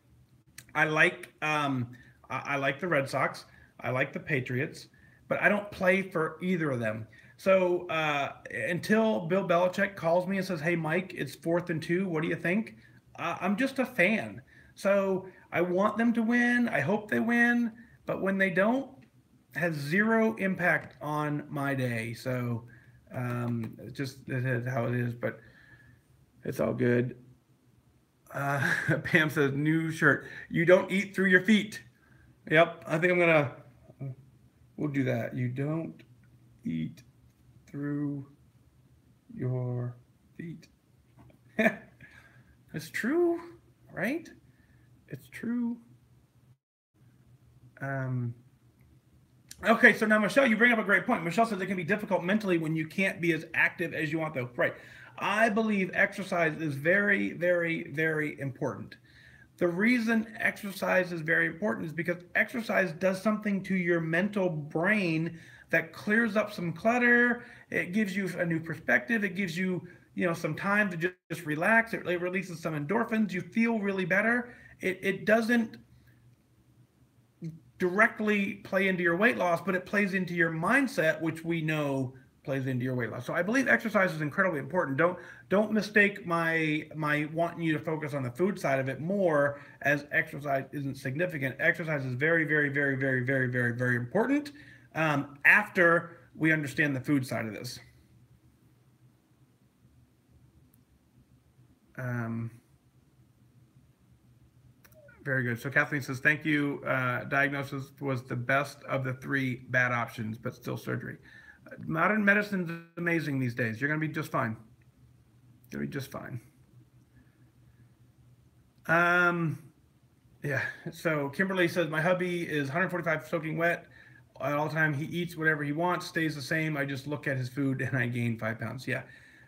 I like the Red Sox. I like the Patriots, but I don't play for either of them. So until Bill Belichick calls me and says, "Hey, Mike, it's 4th and 2. What do you think?" I'm just a fan. So I want them to win. I hope they win. But when they don't, it has zero impact on my day. So it is how it is. But it's all good. Pam says, new shirt. You don't eat through your feet. Yep, I think we'll do that. You don't eat through your feet. It's true, right? It's true. Okay, so now, Michelle, you bring up a great point. Michelle says it can be difficult mentally when you can't be as active as you want, though. Right. I believe exercise is very, very, very important. The reason exercise is very important is because exercise does something to your mental brain that clears up some clutter. It gives you a new perspective. It gives you, some time to just relax. It releases some endorphins. You feel really better. It doesn't directly play into your weight loss, but it plays into your mindset, which we know plays into your weight loss. So I believe exercise is incredibly important. Don't mistake my wanting you to focus on the food side of it more as exercise isn't significant. Exercise is very, very, very, very, very, very, very important after we understand the food side of this. Very good. So Kathleen says, thank you. Diagnosis was the best of the 3 bad options, but still surgery. Modern medicine is amazing these days. You're going to be just fine. You're going to be just fine. Yeah. So Kimberly says, my hubby is 145 soaking wet at all time. He eats whatever he wants, stays the same. I just look at his food and I gain 5 pounds. Yeah.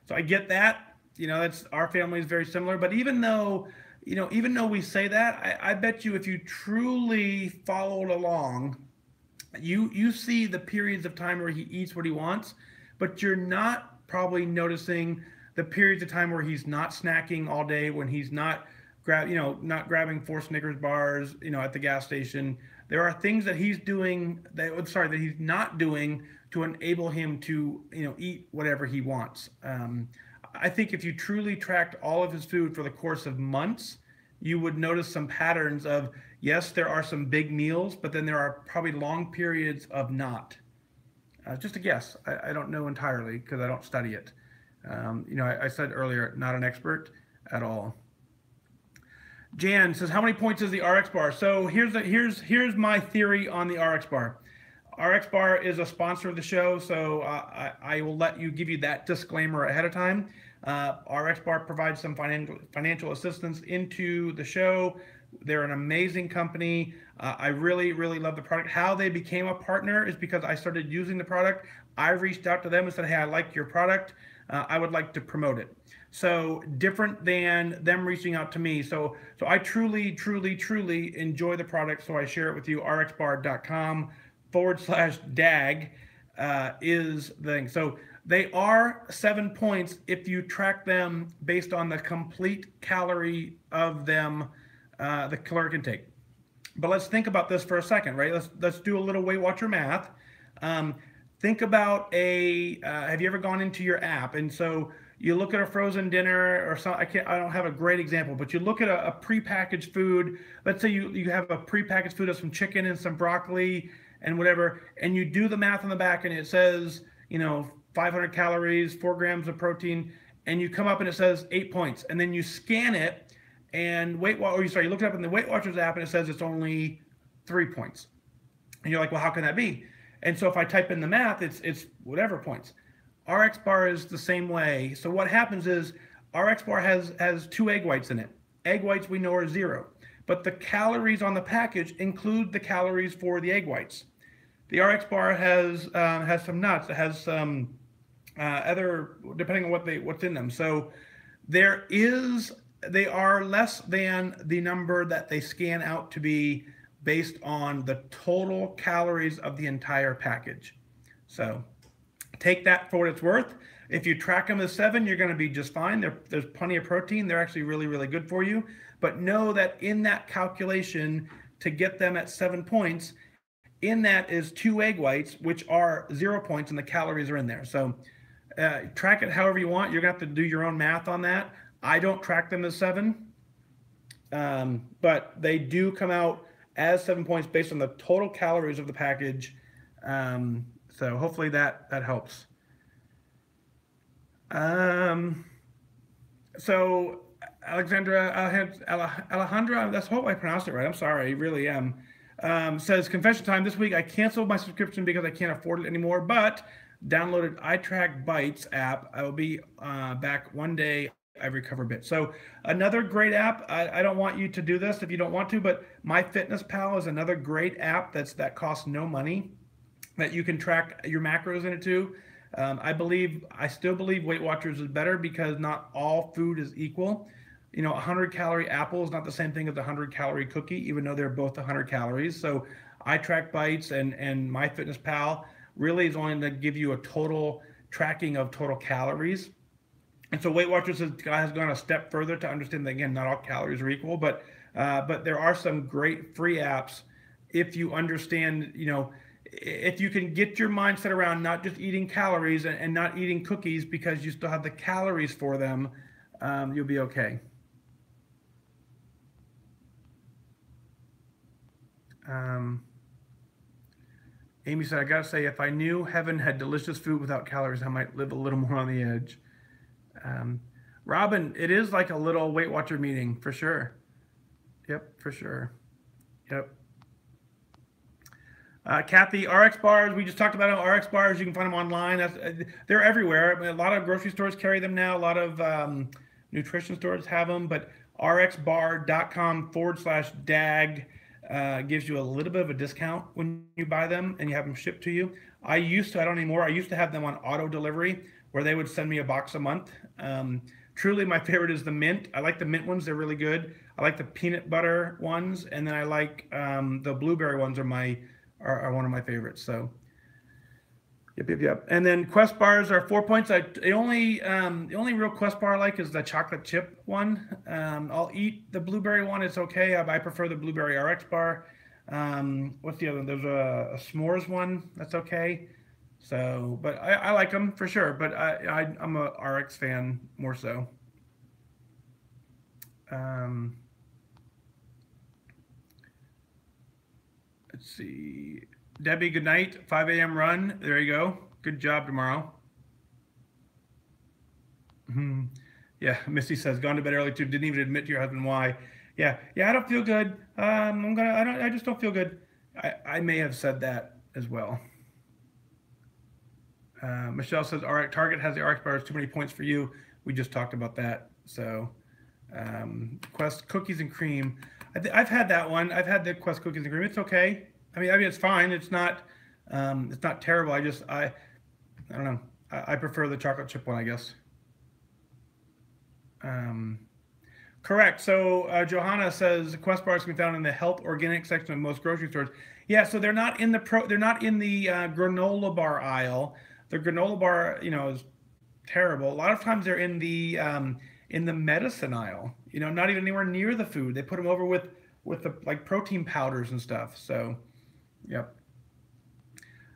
So I get that. That's our family is very similar. But even though we say that, I bet you if you truly followed along, you see the periods of time where he eats what he wants, but you're not probably noticing the periods of time where he's not snacking all day, when he's not grabbing 4 Snickers bars, at the gas station. There are things that he's doing that he's not doing to enable him to, eat whatever he wants. I think if you truly tracked all of his food for the course of months, you would notice some patterns of, yes, there are some big meals, but then there are probably long periods of not. Just a guess. I don't know entirely because I don't study it. I said earlier, not an expert at all. Jan says, how many points is the RX bar? So here's my theory on the RX bar. RX bar is a sponsor of the show, so I will give you that disclaimer ahead of time. RX bar provides some financial assistance into the show. They're an amazing company. I really, really love the product. How they became a partner is because I started using the product. I reached out to them and said, hey, I like your product. I would like to promote it. So different than them reaching out to me. So I truly, truly, truly enjoy the product. So I share it with you. rxbar.com/DAG is the thing. So They are 7 points if you track them based on the complete calorie of them, the caloric intake. But let's think about this for a second, right? Let's do a little Weight Watcher math. Think about have you ever gone into your app, and so you look at a frozen dinner or something. I don't have a great example, but you look at a prepackaged food. Let's say you have a prepackaged food of some chicken and some broccoli and whatever, and you do the math on the back, and it says 500 calories, 4 grams of protein, and you come up and it says 8 points, and then you scan it, and you look it up in the Weight Watchers app, and it says it's only 3 points, and you're like, well, how can that be? And so if I type in the math, it's whatever points. RX bar is the same way. So what happens is RX bar has 2 egg whites in it. Egg whites we know are 0, but the calories on the package include the calories for the egg whites. The RX bar has some nuts. It has some other, depending on what's in them. So they are less than the number that they scan out to be based on the total calories of the entire package. So take that for what it's worth. If you track them as 7, you're going to be just fine. There's plenty of protein. They're actually really, really good for you. But know that in that calculation, to get them at 7 points, in that is 2 egg whites, which are 0 points, and the calories are in there. So track it however you want. You're going to have to do your own math on that. I don't track them as 7, but they do come out as 7 points based on the total calories of the package. So hopefully that helps. So Alejandra, that's hope I pronounced it right. I'm sorry, I really am. Says, confession time, this week I canceled my subscription because I can't afford it anymore, but downloaded iTrack Bites app. I will be back one day I recover a bit. So another great app. I don't want you to do this if you don't want to, but MyFitnessPal is another great app that costs no money, that you can track your macros in it too. I still believe Weight Watchers is better because not all food is equal. 100-calorie apple is not the same thing as a 100-calorie cookie, even though they're both 100 calories. So iTrack Bites and MyFitnessPal really is only to give you a total tracking of total calories. And so Weight Watchers has gone a step further to understand that, again, not all calories are equal, but there are some great free apps if you understand, if you can get your mindset around not just eating calories and not eating cookies because you still have the calories for them, you'll be okay. Amy said, I gotta say, if I knew heaven had delicious food without calories, I might live a little more on the edge. Robin, it is like a little Weight Watcher meeting for sure. Yep, for sure. Yep. Kathy, RX bars, we just talked about it. RX bars, you can find them online. They're everywhere. A lot of grocery stores carry them now. A lot of nutrition stores have them, but rxbar.com/DAG gives you a little bit of a discount when you buy them and you have them shipped to you. I don't anymore. I used to have them on auto delivery where they would send me a box a month. Truly, my favorite is the mint. I like the mint ones. They're really good. I like the peanut butter ones, and then I like the blueberry ones are one of my favorites. So, yep. And then Quest bars are 4 points. The only real Quest bar I like is the chocolate chip one. I'll eat the blueberry one. It's okay. I prefer the blueberry RX bar. What's the other one? There's a s'mores one. That's okay. So, but I like them for sure. But I'm a RX fan more so. Let's see. Debbie, good night. 5 a.m. run. There you go. Good job tomorrow. Yeah, Misty says, gone to bed early too. Didn't even admit to your husband why. Yeah, I don't feel good. I just don't feel good. I may have said that as well. Michelle says, all right, Target has the RX bars. Too many points for you. We just talked about that. So, Quest cookies and cream. I've had that one. I've had the Quest cookies and cream. It's okay. I mean, it's fine. It's not terrible. I don't know. I prefer the chocolate chip one, I guess. Correct. So Johanna says Quest bars can be found in the health organic section of most grocery stores. Yeah, so they're not in the granola bar aisle, The granola bar, is terrible. A lot of times they're in the medicine aisle. Not even anywhere near the food. They put them over with the like protein powders and stuff. So, yep.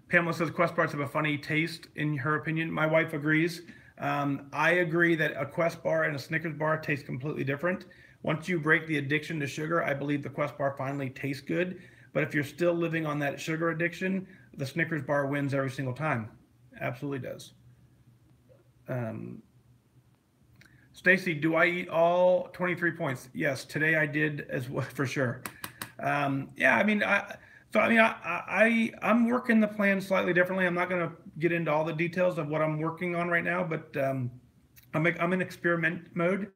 Pamela says Quest bars have a funny taste, in her opinion. My wife agrees. I agree that a Quest bar and a Snickers bar taste completely different. Once you break the addiction to sugar, I believe the Quest bar finally tastes good. But if you're still living on that sugar addiction, the Snickers bar wins every single time. Absolutely does. Stacy, do I eat all 23 points? Yes, today I did as well, for sure. Yeah, I'm working the plan slightly differently. I'm not going to get into all the details of what I'm working on right now, but I'm in experiment mode.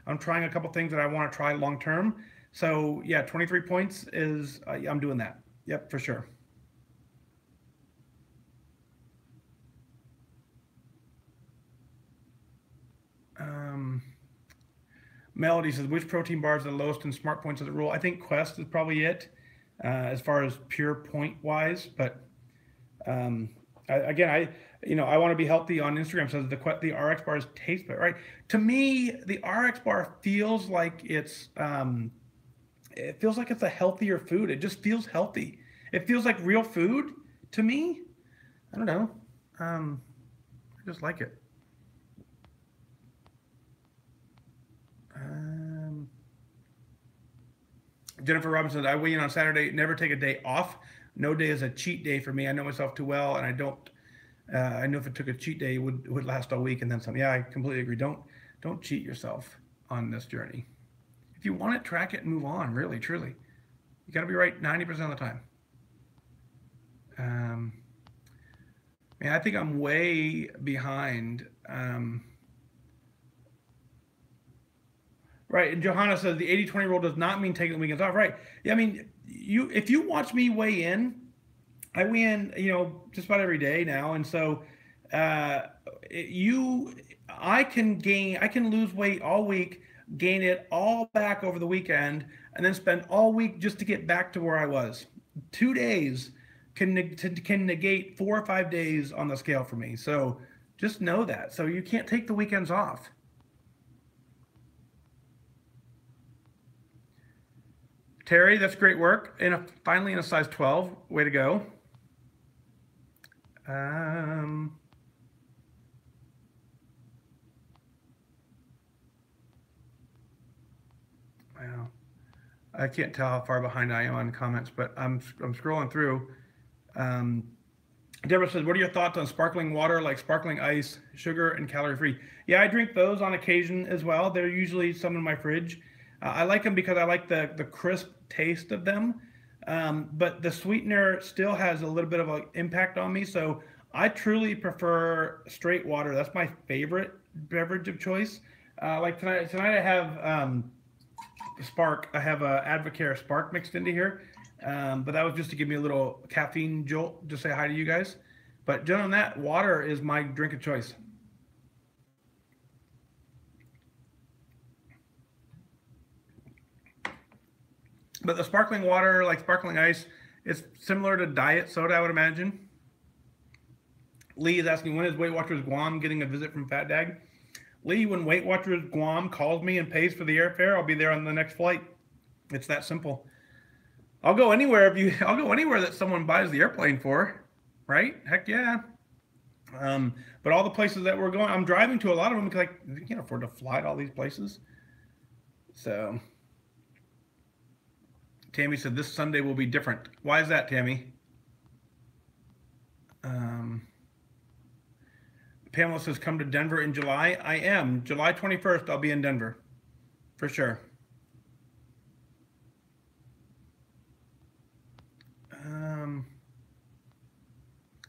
I'm trying a couple things that I want to try long term. So yeah, 23 points is I'm doing that. Yep, for sure. Melody says, which protein bars are the lowest in smart points as a rule? I think Quest is probably it, as far as pure point wise. But I want to be healthy on Instagram. So the RX bars taste better, right? To me, the RX bar feels like it's a healthier food. It just feels healthy. It feels like real food to me. I don't know. I just like it. Jennifer Robinson, I weigh in on Saturday. Never take a day off. No day is a cheat day for me. I know myself too well, and I don't. I know if it took a cheat day, it would last all week and then some. Yeah, I completely agree. Don't cheat yourself on this journey. If you want it, track it and move on. Really, truly, you got to be right 90% of the time. I think I'm way behind. Right, and Johanna says the 80-20 rule does not mean taking the weekends off. Right. Yeah, if you watch me weigh in, I weigh in, just about every day now, and so I can lose weight all week, gain it all back over the weekend, and then spend all week just to get back to where I was. 2 days can negate 4 or 5 days on the scale for me. So just know that. So you can't take the weekends off. Terry, that's great work. Finally in a size 12. Way to go. Wow. I can't tell how far behind I am on comments, but I'm scrolling through. Deborah says, what are your thoughts on sparkling water, like sparkling ice, sugar, and calorie-free? Yeah, I drink those on occasion as well. They're usually some in my fridge. I like them because I like the crisp taste of them, but the sweetener still has a little bit of an impact on me. So I truly prefer straight water. That's my favorite beverage of choice. Like tonight I have Spark. I have a Advocare Spark mixed into here, but that was just to give me a little caffeine jolt. Just say hi to you guys. But other than that, water is my drink of choice. But the sparkling water, like sparkling ice, it's similar to diet soda, I would imagine. Lee is asking, when is Weight Watchers Guam getting a visit from Fat Dag? Lee, when Weight Watchers Guam calls me and pays for the airfare, I'll be there on the next flight. It's that simple. I'll go anywhere I'll go anywhere that someone buys the airplane for, right? Heck yeah. But all the places that we're going, I'm driving to a lot of them because I can't afford to fly to all these places. So Tammy said this Sunday will be different. Why is that, Tammy? Pamela says, come to Denver in July. I am. July 21st, I'll be in Denver. For sure.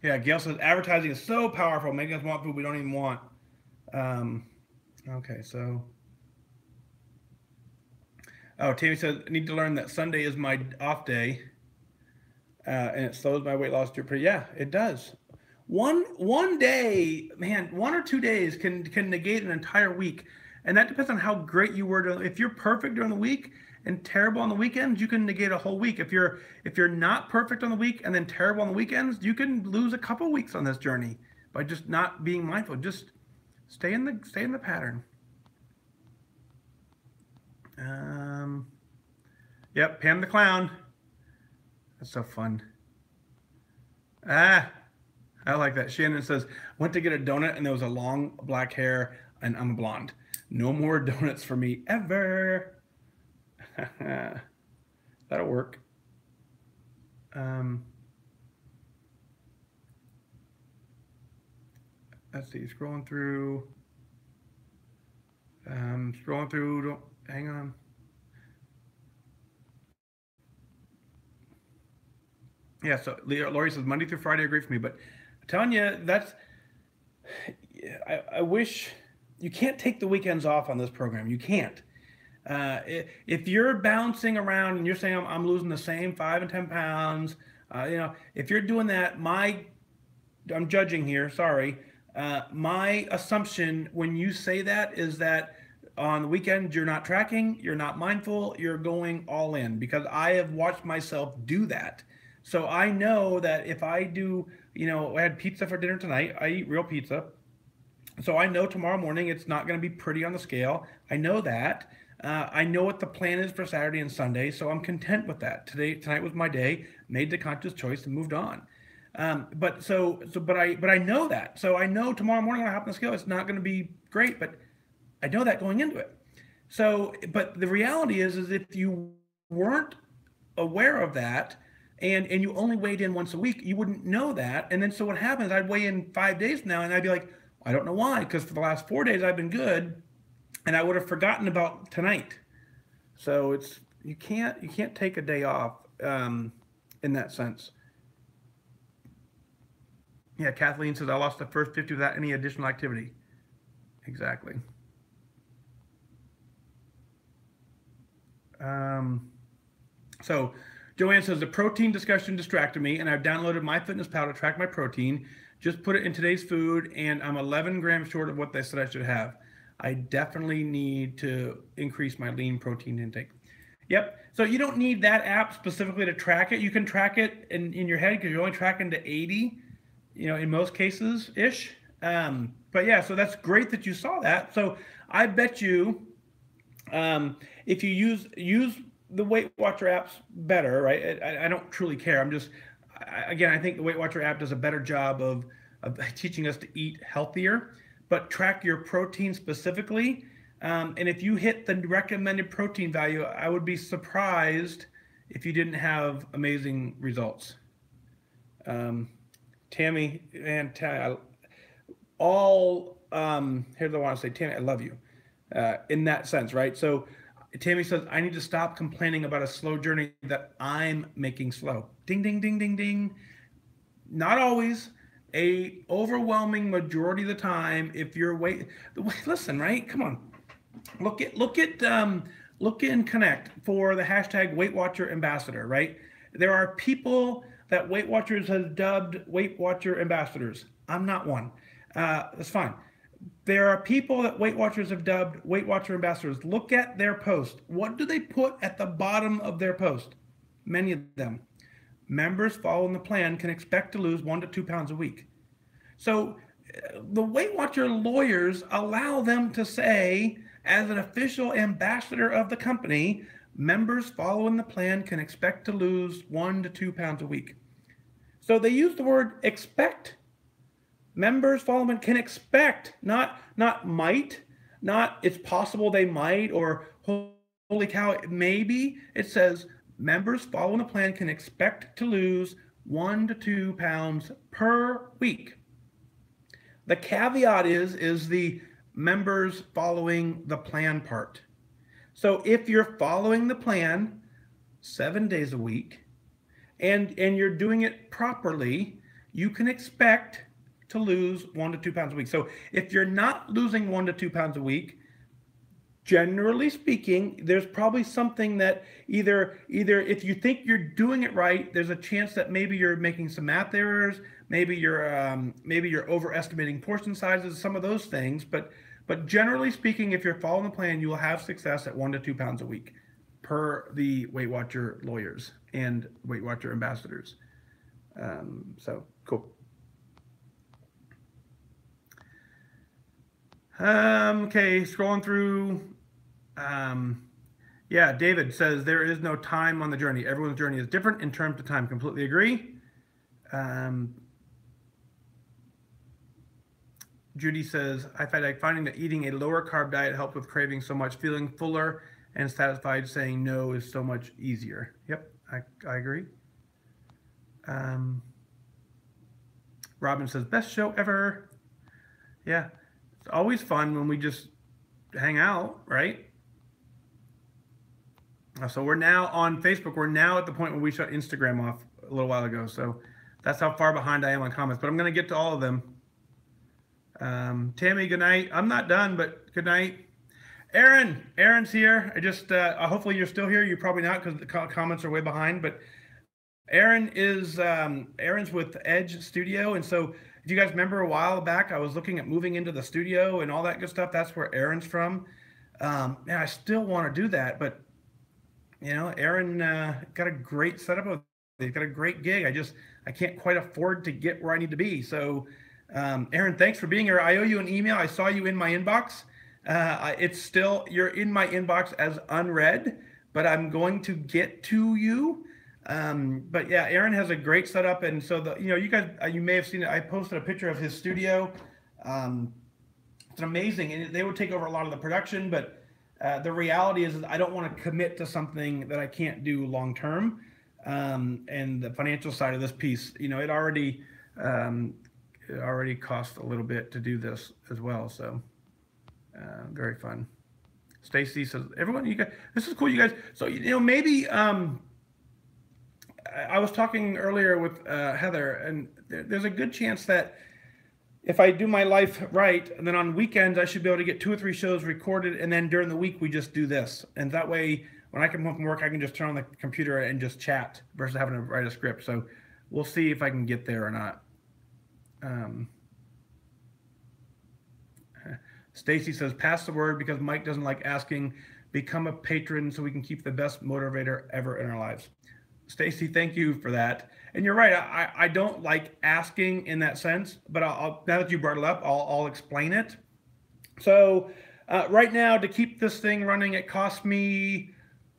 Yeah, Gail says, advertising is so powerful, making us want food we don't even want. Okay, so... Oh, Tammy says, I need to learn that Sunday is my off day, and it slows my weight loss to pretty. Yeah, it does. One day, man, 1 or 2 days can negate an entire week, and that depends on how great you were. If you're perfect during the week and terrible on the weekends, you can negate a whole week. If you're not perfect on the week and then terrible on the weekends, you can lose a couple weeks on this journey. by just not being mindful. Just stay in the pattern. Yep, Pam the Clown. That's so fun. Ah, I like that. Shannon says, went to get a donut and there was a long black hair and I'm blonde. No more donuts for me ever. That'll work. Let's see, scrolling through. Don't hang on. Yeah, so Lori says Monday through Friday are great for me, but I'm telling you, I wish you can't take the weekends off on this program. You can't. If you're bouncing around and you're saying I'm losing the same 5 and 10 pounds, if you're doing that, I'm judging here. Sorry. My assumption when you say that is that on the weekend you're not tracking, you're not mindful, you're going all in, because I have watched myself do that. So I know that if I do, I had pizza for dinner tonight. I eat real pizza. So I know tomorrow morning it's not going to be pretty on the scale. I know that. I know what the plan is for Saturday and Sunday, so I'm content with that. Tonight was my day. Made the conscious choice and moved on. But I know that. So I know tomorrow morning when I hop on the scale, it's not going to be great, but I know that going into it. So, but the reality is if you weren't aware of that, and you only weighed in once a week, you wouldn't know that. And then so what happens? I'd weigh in 5 days now, and I'd be like, I don't know why, because for the last 4 days I've been good, and I would have forgotten about tonight. So you can't take a day off in that sense. Yeah, Kathleen says I lost the first 50 without any additional activity. Exactly. So Joanne says the protein discussion distracted me, and I've downloaded MyFitnessPal to track my protein. Just put it in today's food, and I'm 11 grams short of what they said I should have. I definitely need to increase my lean protein intake. Yep. So you don't need that app specifically to track it. You can track it in your head because you're only tracking to 80, in most cases ish. But yeah, so that's great that you saw that. So I bet you, if you use the Weight Watcher apps better, right? I don't truly care. I think the Weight Watcher app does a better job of teaching us to eat healthier, but track your protein specifically. And if you hit the recommended protein value, I would be surprised if you didn't have amazing results. Tammy, and here's what I want to say. Tammy, I love you in that sense, right? So Tammy says, I need to stop complaining about a slow journey that I'm making slow. Ding, ding, ding, ding, ding. Not always. A overwhelming majority of the time, if you're listen, right? Come on. Look in Connect for the hashtag Weight Watcher Ambassador, right? There are people that Weight Watchers has dubbed Weight Watcher ambassadors. I'm not one. That's fine. There are people that Weight Watchers have dubbed Weight Watcher ambassadors. Look at their post. What do they put at the bottom of their post? Many of them. Members following the plan can expect to lose 1 to 2 pounds a week. So the Weight Watcher lawyers allow them to say, as an official ambassador of the company, members following the plan can expect to lose 1 to 2 pounds a week. So they use the word expect. Members following can expect, not might, not it's possible they might, or holy cow, maybe. It says members following the plan can expect to lose 1 to 2 pounds per week. The caveat is the members following the plan part. So if you're following the plan 7 days a week and you're doing it properly, you can expect to lose 1 to 2 pounds a week. So if you're not losing 1 to 2 pounds a week, generally speaking, there's probably something that either if you think you're doing it right, there's a chance that maybe you're making some math errors, maybe you're overestimating portion sizes, some of those things. But generally speaking, if you're following the plan, you will have success at 1 to 2 pounds a week, per the Weight Watcher lawyers and Weight Watcher ambassadors. So cool. Okay, scrolling through. Yeah, David says there is no time on the journey. Everyone's journey is different in terms of time. Completely agree. Um, Judy says, I find like finding that eating a lower carb diet helps with craving so much. Feeling fuller and satisfied saying no is so much easier. Yep, I agree. Um, Robin says, best show ever. Yeah, it's always fun when we just hang out, right? So we're now on Facebook. We're now at the point where we shut Instagram off a little while ago. So that's how far behind I am on comments. But I'm going to get to all of them. Tammy, good night. I'm not done, but good night. Aaron's here. I just hopefully you're still here. You're probably not because the comments are way behind. But Aaron's with Edge Studio, and so if you guys remember a while back, I was looking at moving into the studio and all that good stuff. That's where Aaron's from. And I still want to do that, but Aaron got a great setup. He's got a great gig. I can't quite afford to get where I need to be. So, Aaron, thanks for being here. I owe you an email. I saw you in my inbox. You're in my inbox as unread, but I'm going to get to you. But yeah, Aaron has a great setup, and so you guys, you may have seen it. I posted a picture of his studio. It's amazing, and they would take over a lot of the production, but the reality is I don't want to commit to something that I can't do long term. And the financial side of this piece, it already cost a little bit to do this as well. So very fun. Stacy says, everyone, you guys, this is cool, you guys. So maybe I was talking earlier with Heather, and there's a good chance that if I do my life right, and then on weekends I should be able to get 2 or 3 shows recorded, and then during the week we just do this. And that way, when I come home from work, I can just turn on the computer and just chat versus having to write a script. So we'll see if I can get there or not. Stacy says, pass the word because Mike doesn't like asking. Become a patron so we can keep the best motivator ever in our lives. Stacy, thank you for that. And you're right. I don't like asking in that sense, but I'll now that you brought it up, I'll explain it. So right now, to keep this thing running, it costs me,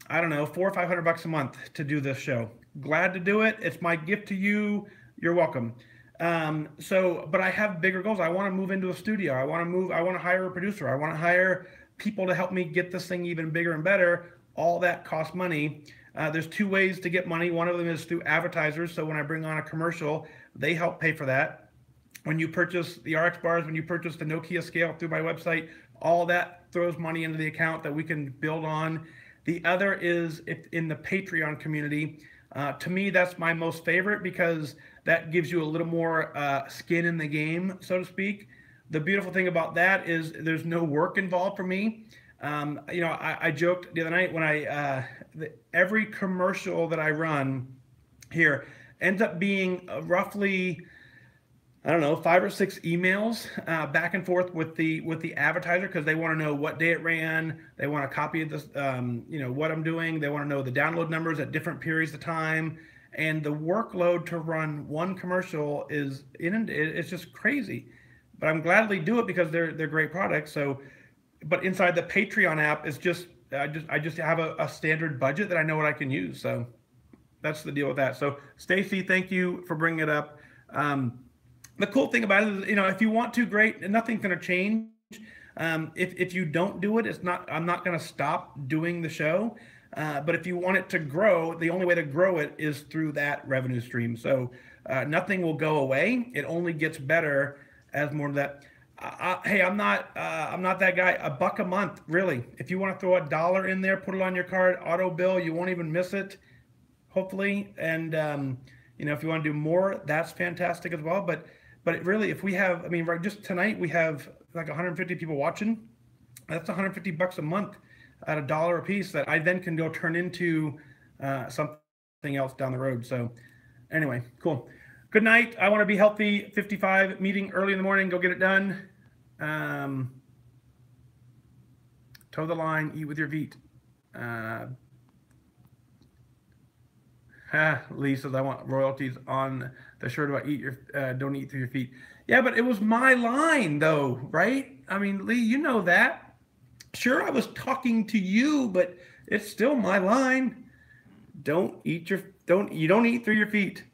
I don't know, $400 or $500 a month to do this show. Glad to do it. It's my gift to you. You're welcome. But I have bigger goals. I want to move into a studio. I want to hire a producer. I want to hire people to help me get this thing even bigger and better. All that costs money. There's 2 ways to get money. One of them is through advertisers. So when I bring on a commercial, they help pay for that. When you purchase the RX bars, when you purchase the Nokia scale through my website, all that throws money into the account that we can build on. The other is in the Patreon community. To me, that's my most favorite because that gives you a little more skin in the game, so to speak. The beautiful thing about that is there's no work involved for me. I joked the other night when every commercial that I run here ends up being roughly, I don't know, 5 or 6 emails back and forth with the advertiser because they want to know what day it ran. They want a copy of this, what I'm doing. They want to know the download numbers at different periods of time. And the workload to run one commercial it's just crazy. But I'm gladly do it because they're great products. So, but inside the Patreon app is just I just have a standard budget that I know what I can use. So that's the deal with that. So Stacy, thank you for bringing it up. The cool thing about it is, if you want to, great, and nothing's going to change. If you don't do it, I'm not going to stop doing the show. But if you want it to grow, the only way to grow it is through that revenue stream. So nothing will go away. It only gets better as more of that. Hey, I'm not that guy. $1 a month, really. If you want to throw $1 in there, put it on your card, auto bill, you won't even miss it, hopefully. And if you want to do more, that's fantastic as well. But really, if we have, right, just tonight we have like 150 people watching. That's $150 a month at $1 a piece that I then can go turn into something else down the road. So anyway, cool. Good night. I want to be healthy. 55 meeting early in the morning. Go get it done. Toe the line. Eat with your feet. Lee says I want royalties on the shirt about don't eat through your feet. Yeah, but it was my line though, right? I mean, Lee, you know that. Sure, I was talking to you, but it's still my line. Don't eat through your feet.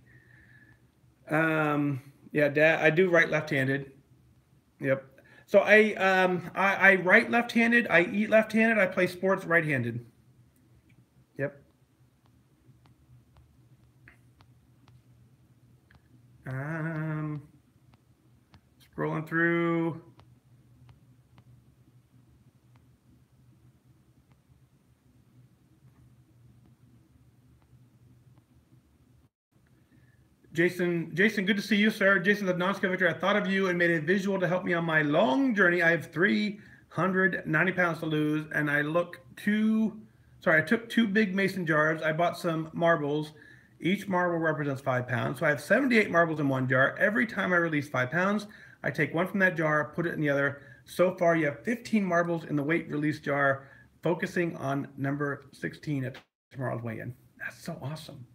Yeah, Dad, I do write left-handed. Yep. So I write left-handed, I eat left-handed, I play sports right-handed. Yep. Um, Scrolling through. Jason, good to see you, sir. Jason the non Victor, I thought of you and made a visual to help me on my long journey. I have 390 pounds to lose, and I took two big mason jars. I bought some marbles. Each marble represents 5 pounds. So I have 78 marbles in one jar. Every time I release 5 pounds, I take one from that jar, put it in the other. So far, you have 15 marbles in the weight release jar, focusing on number 16 at tomorrow's weigh-in. That's so awesome.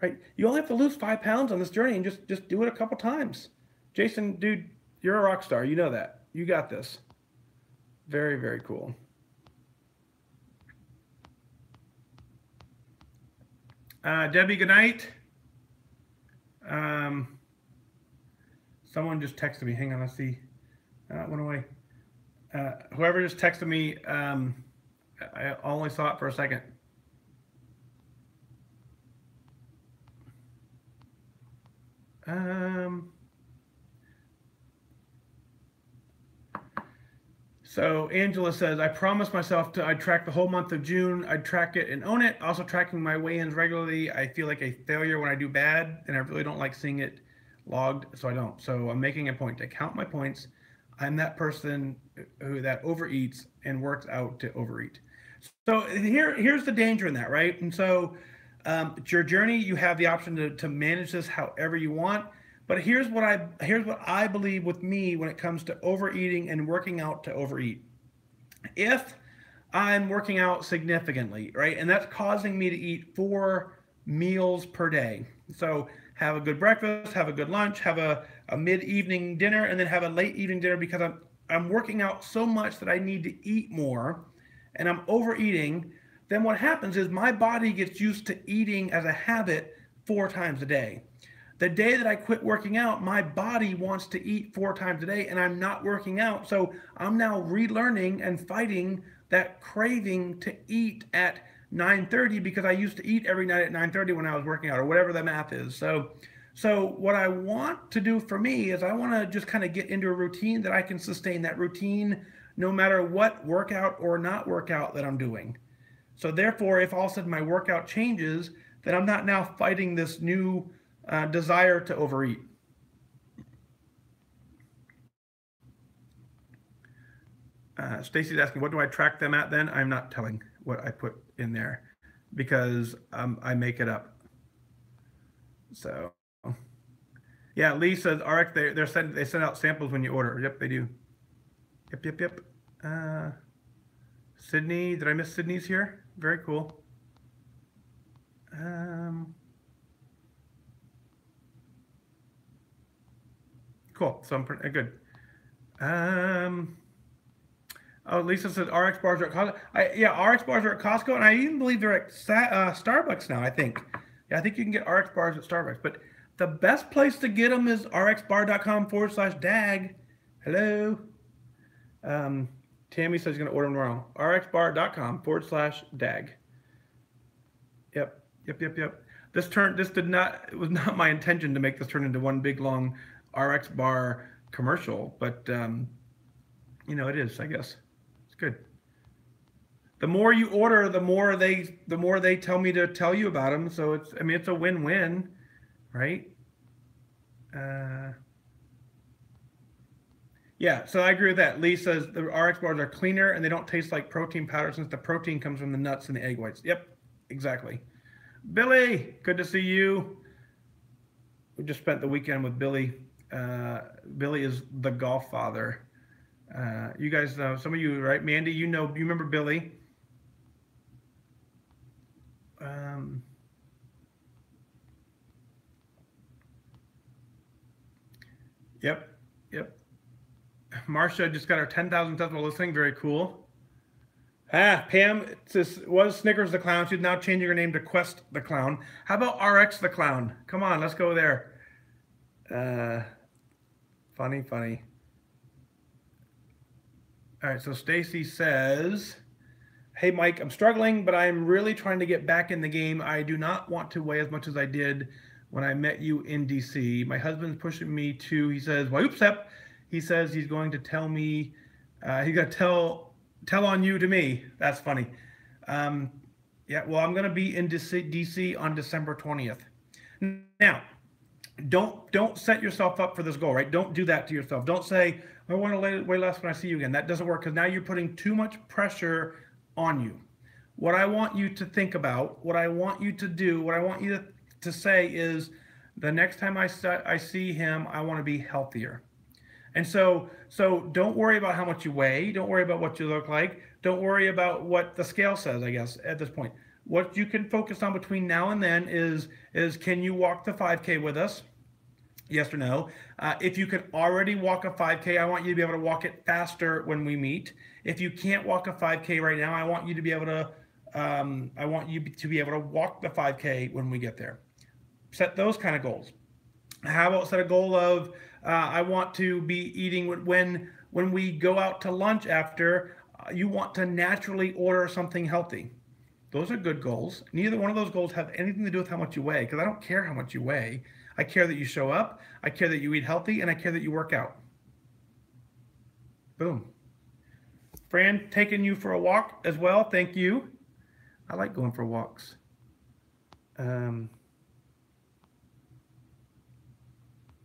Right? You only have to lose 5 pounds on this journey and just do it a couple times. Jason, dude, you're a rock star. You know that. You got this. Very, very cool. Debbie, good night. Someone just texted me. Hang on, let's see. It went away. Whoever just texted me, I only saw it for a second. So Angela says, I promised myself I'd track the whole month of June. I'd track it and own it. Also tracking my weigh-ins regularly. I feel like a failure when I do bad, and I really don't like seeing it logged, so I don't. So I'm making a point to count my points. I'm that person that overeats and works out to overeat. So here's the danger in that, right? And so it's your journey. You have the option to manage this however you want. But here's what I believe with me when it comes to overeating and working out to overeat. If I'm working out significantly, right, and that's causing me to eat 4 meals per day. So have a good breakfast, have a good lunch, have a mid-evening dinner, and then have a late evening dinner because I'm working out so much that I need to eat more, and I'm overeating. Then what happens is my body gets used to eating as a habit 4 times a day. The day that I quit working out, my body wants to eat 4 times a day, and I'm not working out. So I'm now relearning and fighting that craving to eat at 9:30 because I used to eat every night at 9:30 when I was working out, or whatever the math is. So what I want to do for me is I want to just kind of get into a routine that I can sustain that routine no matter what workout or not workout that I'm doing. So therefore, if all of a sudden my workout changes, then I'm not now fighting this new desire to overeat. Stacy's asking, what do I track them at then? I'm not telling what I put in there because I make it up. So, yeah, Lee says RX, they send out samples when you order. Yep, they do. Yep. Sydney, did I miss Sydney's here? Very cool. Cool. So I'm pretty good. Oh, Lisa says RX bars are at Costco. Yeah, RX bars are at Costco, and I even believe they're at Starbucks now. I think. Yeah, I think you can get RX bars at Starbucks. But the best place to get them is rxbar.com/dag. Hello. Tammy says she's going to order them tomorrow. rxbar.com/dag. Yep. This it was not my intention to make this turn into one big long RX bar commercial, but it is, I guess. It's good. The more you order, the more they tell me to tell you about them. So it's a win-win, right? Yeah, so I agree with that. Lee says the RX bars are cleaner and they don't taste like protein powder since the protein comes from the nuts and the egg whites. Yep, exactly. Billy, good to see you. We just spent the weekend with Billy. Billy is the golf father. You guys know, some of you, right? Mandy, you remember Billy. Yep. Yep. Marcia just got our 10,000 subs while listening. Very cool. Pam was Snickers the Clown. She's now changing her name to Quest the Clown. How about RX the Clown? Come on, let's go there. Funny. All right, so Stacy says, hey, Mike, I'm struggling, but I'm really trying to get back in the game. I do not want to weigh as much as I did when I met you in DC. My husband's pushing me to, he says, well, oops, he says he's going to tell me, he's going to tell on you to me. That's funny. Yeah, well, I'm going to be in DC on December 20th. Now, don't set yourself up for this goal, right? Don't do that to yourself. Don't say, I want to weigh less when I see you again. That doesn't work because now you're putting too much pressure on you. What I want you to think about, what I want you to do, what I want you to say is, the next time I see him, I want to be healthier. And so don't worry about how much you weigh. Don't worry about what you look like. Don't worry about what the scale says, I guess, at this point. What you can focus on between now and then is can you walk the 5K with us? Yes or no? If you can already walk a 5K, I want you to be able to walk it faster when we meet. If you can't walk a 5K right now, I want you to be able to walk the 5K when we get there. Set those kind of goals. How about set a goal of I want to be eating when we go out to lunch after, you want to naturally order something healthy. Those are good goals. Neither one of those goals have anything to do with how much you weigh, because I don't care how much you weigh. I care that you show up, I care that you eat healthy, and I care that you work out. Boom. Fran, taking you for a walk as well. Thank you. I like going for walks.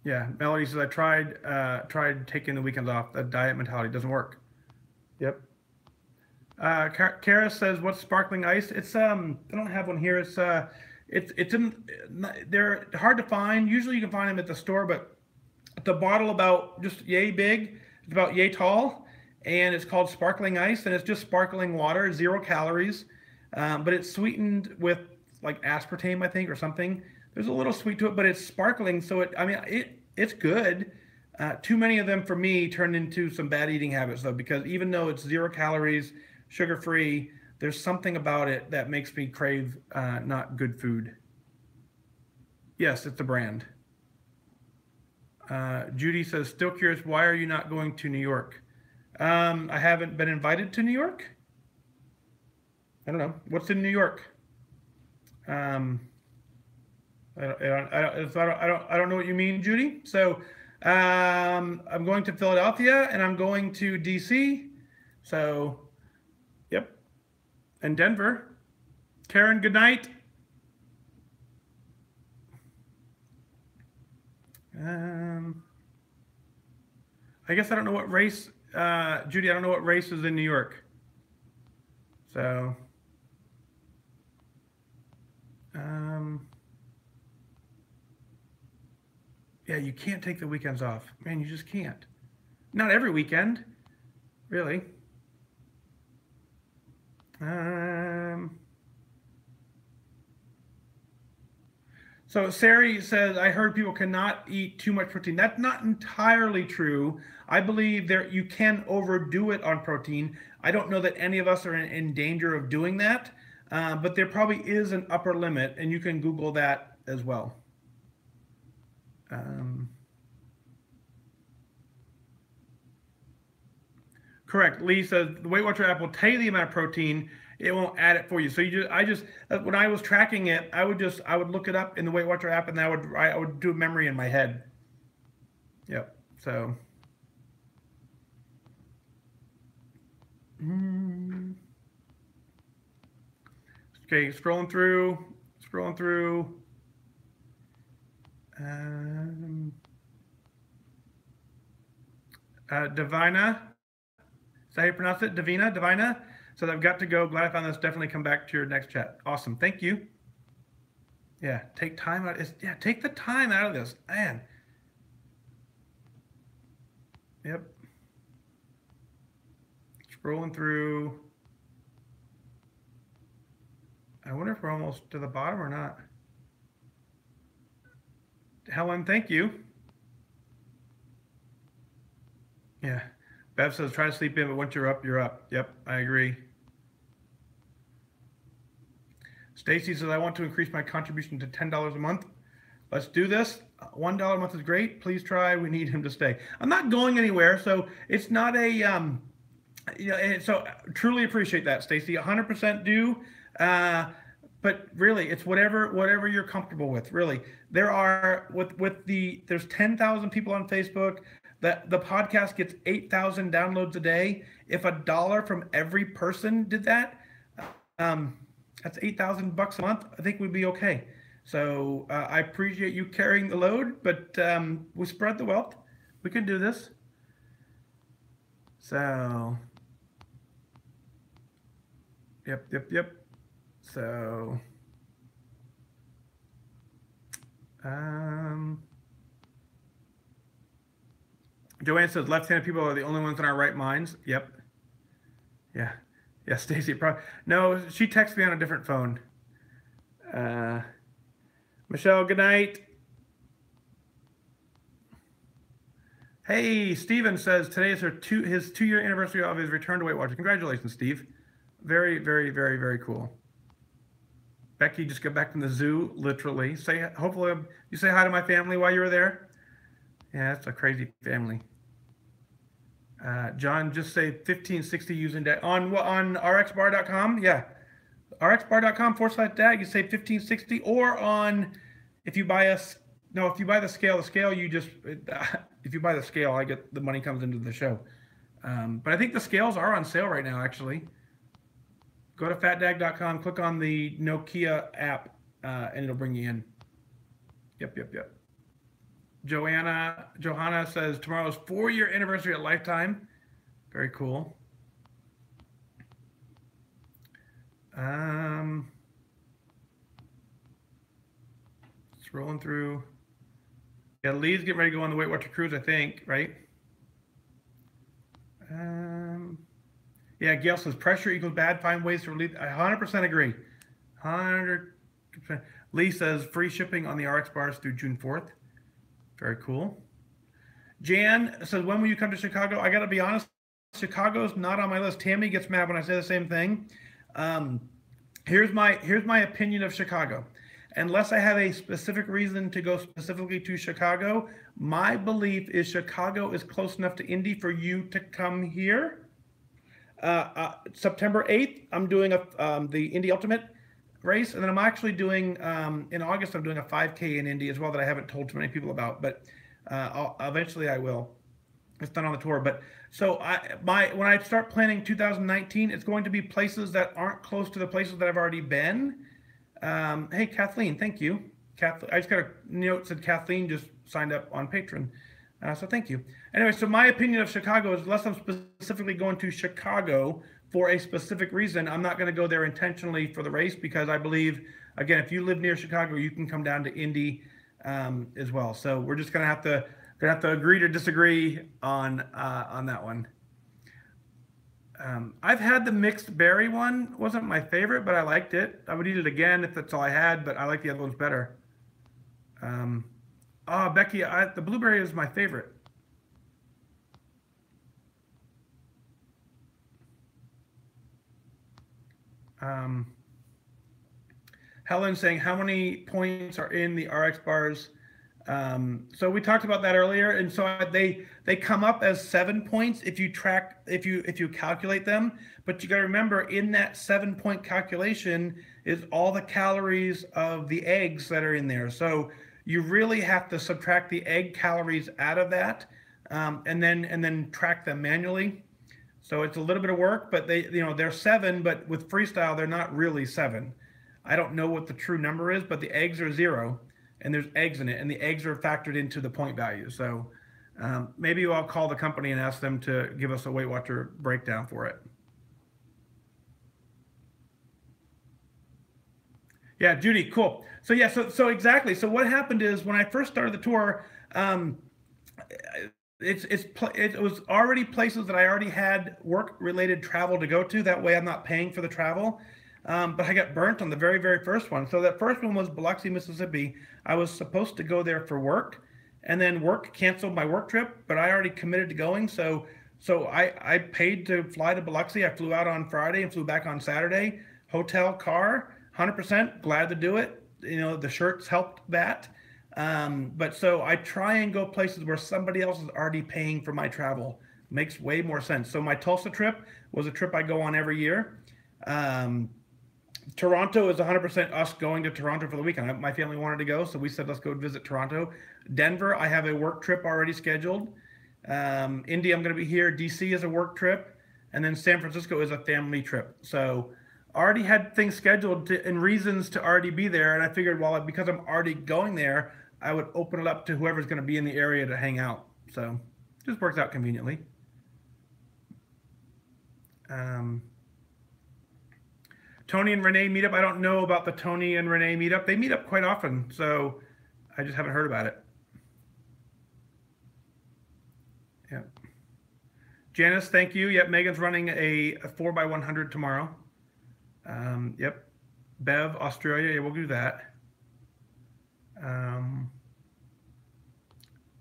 Yeah, Melody says I tried taking the weekends off. That diet mentality doesn't work. Yep. Kara says, "What's sparkling ice?" It's I don't have one here. It's in, they're hard to find. Usually you can find them at the store, but the bottle about just yay big. It's about yay tall, and it's called sparkling ice, and it's just sparkling water, 0 calories, but it's sweetened with like aspartame, I think, or something. There's a little sweet to it, but it's sparkling, so it's good. Too many of them for me turned into some bad eating habits though, because even though it's 0 calories, sugar-free, there's something about it that makes me crave not good food. Yes, it's a brand. Judy says, still curious, why are you not going to New York? I haven't been invited to New York. I don't know. What's in New York? I don't know what you mean, Judy. So I'm going to Philadelphia and I'm going to DC. So, yep. And Denver. Karen, good night. I guess I don't know what race, Judy, I don't know what race is in New York. So, yeah, you can't take the weekends off. Man, you just can't. Not every weekend, really. So Sari says, I heard people cannot eat too much protein. That's not entirely true. I believe you can overdo it on protein. I don't know that any of us are in danger of doing that, but there probably is an upper limit, and you can Google that as well. Correct. Lee says the Weight Watcher app will tell you the amount of protein. It won't add it for you. So when I was tracking it, I would look it up in the Weight Watcher app, and I would do a memory in my head. Yep. So. Okay, scrolling through. Divina. Is that how you pronounce it? Divina. So I've got to go. Glad I found this. Definitely come back to your next chat. Awesome. Thank you. Yeah, take time out. Take the time out of this, man. Yep. Scrolling through. I wonder if we're almost to the bottom or not. Helen, thank you. Yeah. Bev says try to sleep in, but once you're up, you're up. Yep, I agree. Stacy says I want to increase my contribution to $10 a month. Let's do this. $1 a month is great. Please try. We need him to stay. I'm not going anywhere, so it's not a and so truly appreciate that, Stacy. 100% do. But really, it's whatever you're comfortable with. Really, there are there's 10,000 people on Facebook. The podcast gets 8,000 downloads a day. If $1 from every person did that, that's $8,000 a month. I think we'd be okay. So I appreciate you carrying the load, but we spread the wealth. We can do this. So, yep. So, Joanne says left-handed people are the only ones in our right minds. Yep. Yeah. Yeah, Stacy. No, she texted me on a different phone. Michelle, good night. Hey, Steven says today is his 2-year anniversary of his return to Weight Watchers. Congratulations, Steve. Very, very, very, very cool. Becky just got back from the zoo, literally. Hopefully you say hi to my family while you were there. Yeah, that's a crazy family. John, just say 1560 using DAG on rxbar.com. Yeah, rxbar.com/DAG. You say 1560, or on if you buy the scale, you just if you buy the scale, I get the money comes into the show. But I think the scales are on sale right now. Actually, go to fatdag.com, click on the Nokia app, and it'll bring you in. Yep. Johanna says tomorrow's 4-year anniversary at Lifetime. Very cool. Rolling through. Yeah, Lee's getting ready to go on the Weight Watcher cruise, I think, right? Yeah, Gail says pressure equals bad. Find ways to relieve. I 100% agree. 100%. Lee says free shipping on the RX bars through June 4th. Very cool. Jan says, when will you come to Chicago? I got to be honest, Chicago's not on my list. Tammy gets mad when I say the same thing. Here's my opinion of Chicago. Unless I have a specific reason to go specifically to Chicago, my belief is Chicago is close enough to Indy for you to come here. September 8th, I'm doing the Indy Ultimate race, and then I'm actually doing in August. I'm doing a 5K in Indy as well that I haven't told too many people about, but eventually I will. It's not on the tour, but so when I start planning 2019, it's going to be places that aren't close to the places that I've already been. Hey, Kathleen, thank you. I just got a note that said Kathleen just signed up on Patreon. So thank you. Anyway, so my opinion of Chicago is unless I'm specifically going to Chicago for a specific reason, I'm not going to go there intentionally for the race, because I believe, again, if you live near Chicago, you can come down to Indy as well. So we're just going to have to agree to disagree on that one. I've had the mixed berry one. Wasn't my favorite, but I liked it. I would eat it again if that's all I had, but I like the other ones better. Becky, the blueberry is my favorite. Helen saying, how many points are in the RX bars? So we talked about that earlier, and so they come up as 7 points if you calculate them. But you got to remember, in that 7-point calculation is all the calories of the eggs that are in there. So you really have to subtract the egg calories out of that, and then track them manually. So it's a little bit of work, but they're 7, but with freestyle they're not really 7. I don't know what the true number is, but the eggs are 0. And there's eggs in it, and the eggs are factored into the point value. So maybe I'll call the company and ask them to give us a Weight Watcher breakdown for it. Yeah, Judy, cool. So yeah, so exactly. So what happened is when I first started the tour, it was already places that I already had work-related travel to go to. That way I'm not paying for the travel. But I got burnt on the very, very first one. So that first one was Biloxi, Mississippi. I was supposed to go there for work, and then work canceled my work trip, but I already committed to going. So I paid to fly to Biloxi. I flew out on Friday and flew back on Saturday. Hotel, car, 100%. Glad to do it. The shirts helped that. But so I try and go places where somebody else is already paying for my travel. Makes way more sense. So my Tulsa trip was a trip I go on every year. Toronto is 100% us going to Toronto for the weekend. My family wanted to go, so we said let's go visit Toronto. Denver, I have a work trip already scheduled. Indy, I'm going to be here. DC is a work trip, and then San Francisco is a family trip. So already had things scheduled and reasons to already be there, and I figured, well, because I'm already going there, I would open it up to whoever's going to be in the area to hang out. So just works out conveniently. Tony and Renee meetup. I don't know about the Tony and Renee meetup. They meet up quite often, so I just haven't heard about it. Yeah. Janice, thank you. Yep, Megan's running a 4x100 tomorrow. Yep. Bev, Australia. Yeah, we'll do that.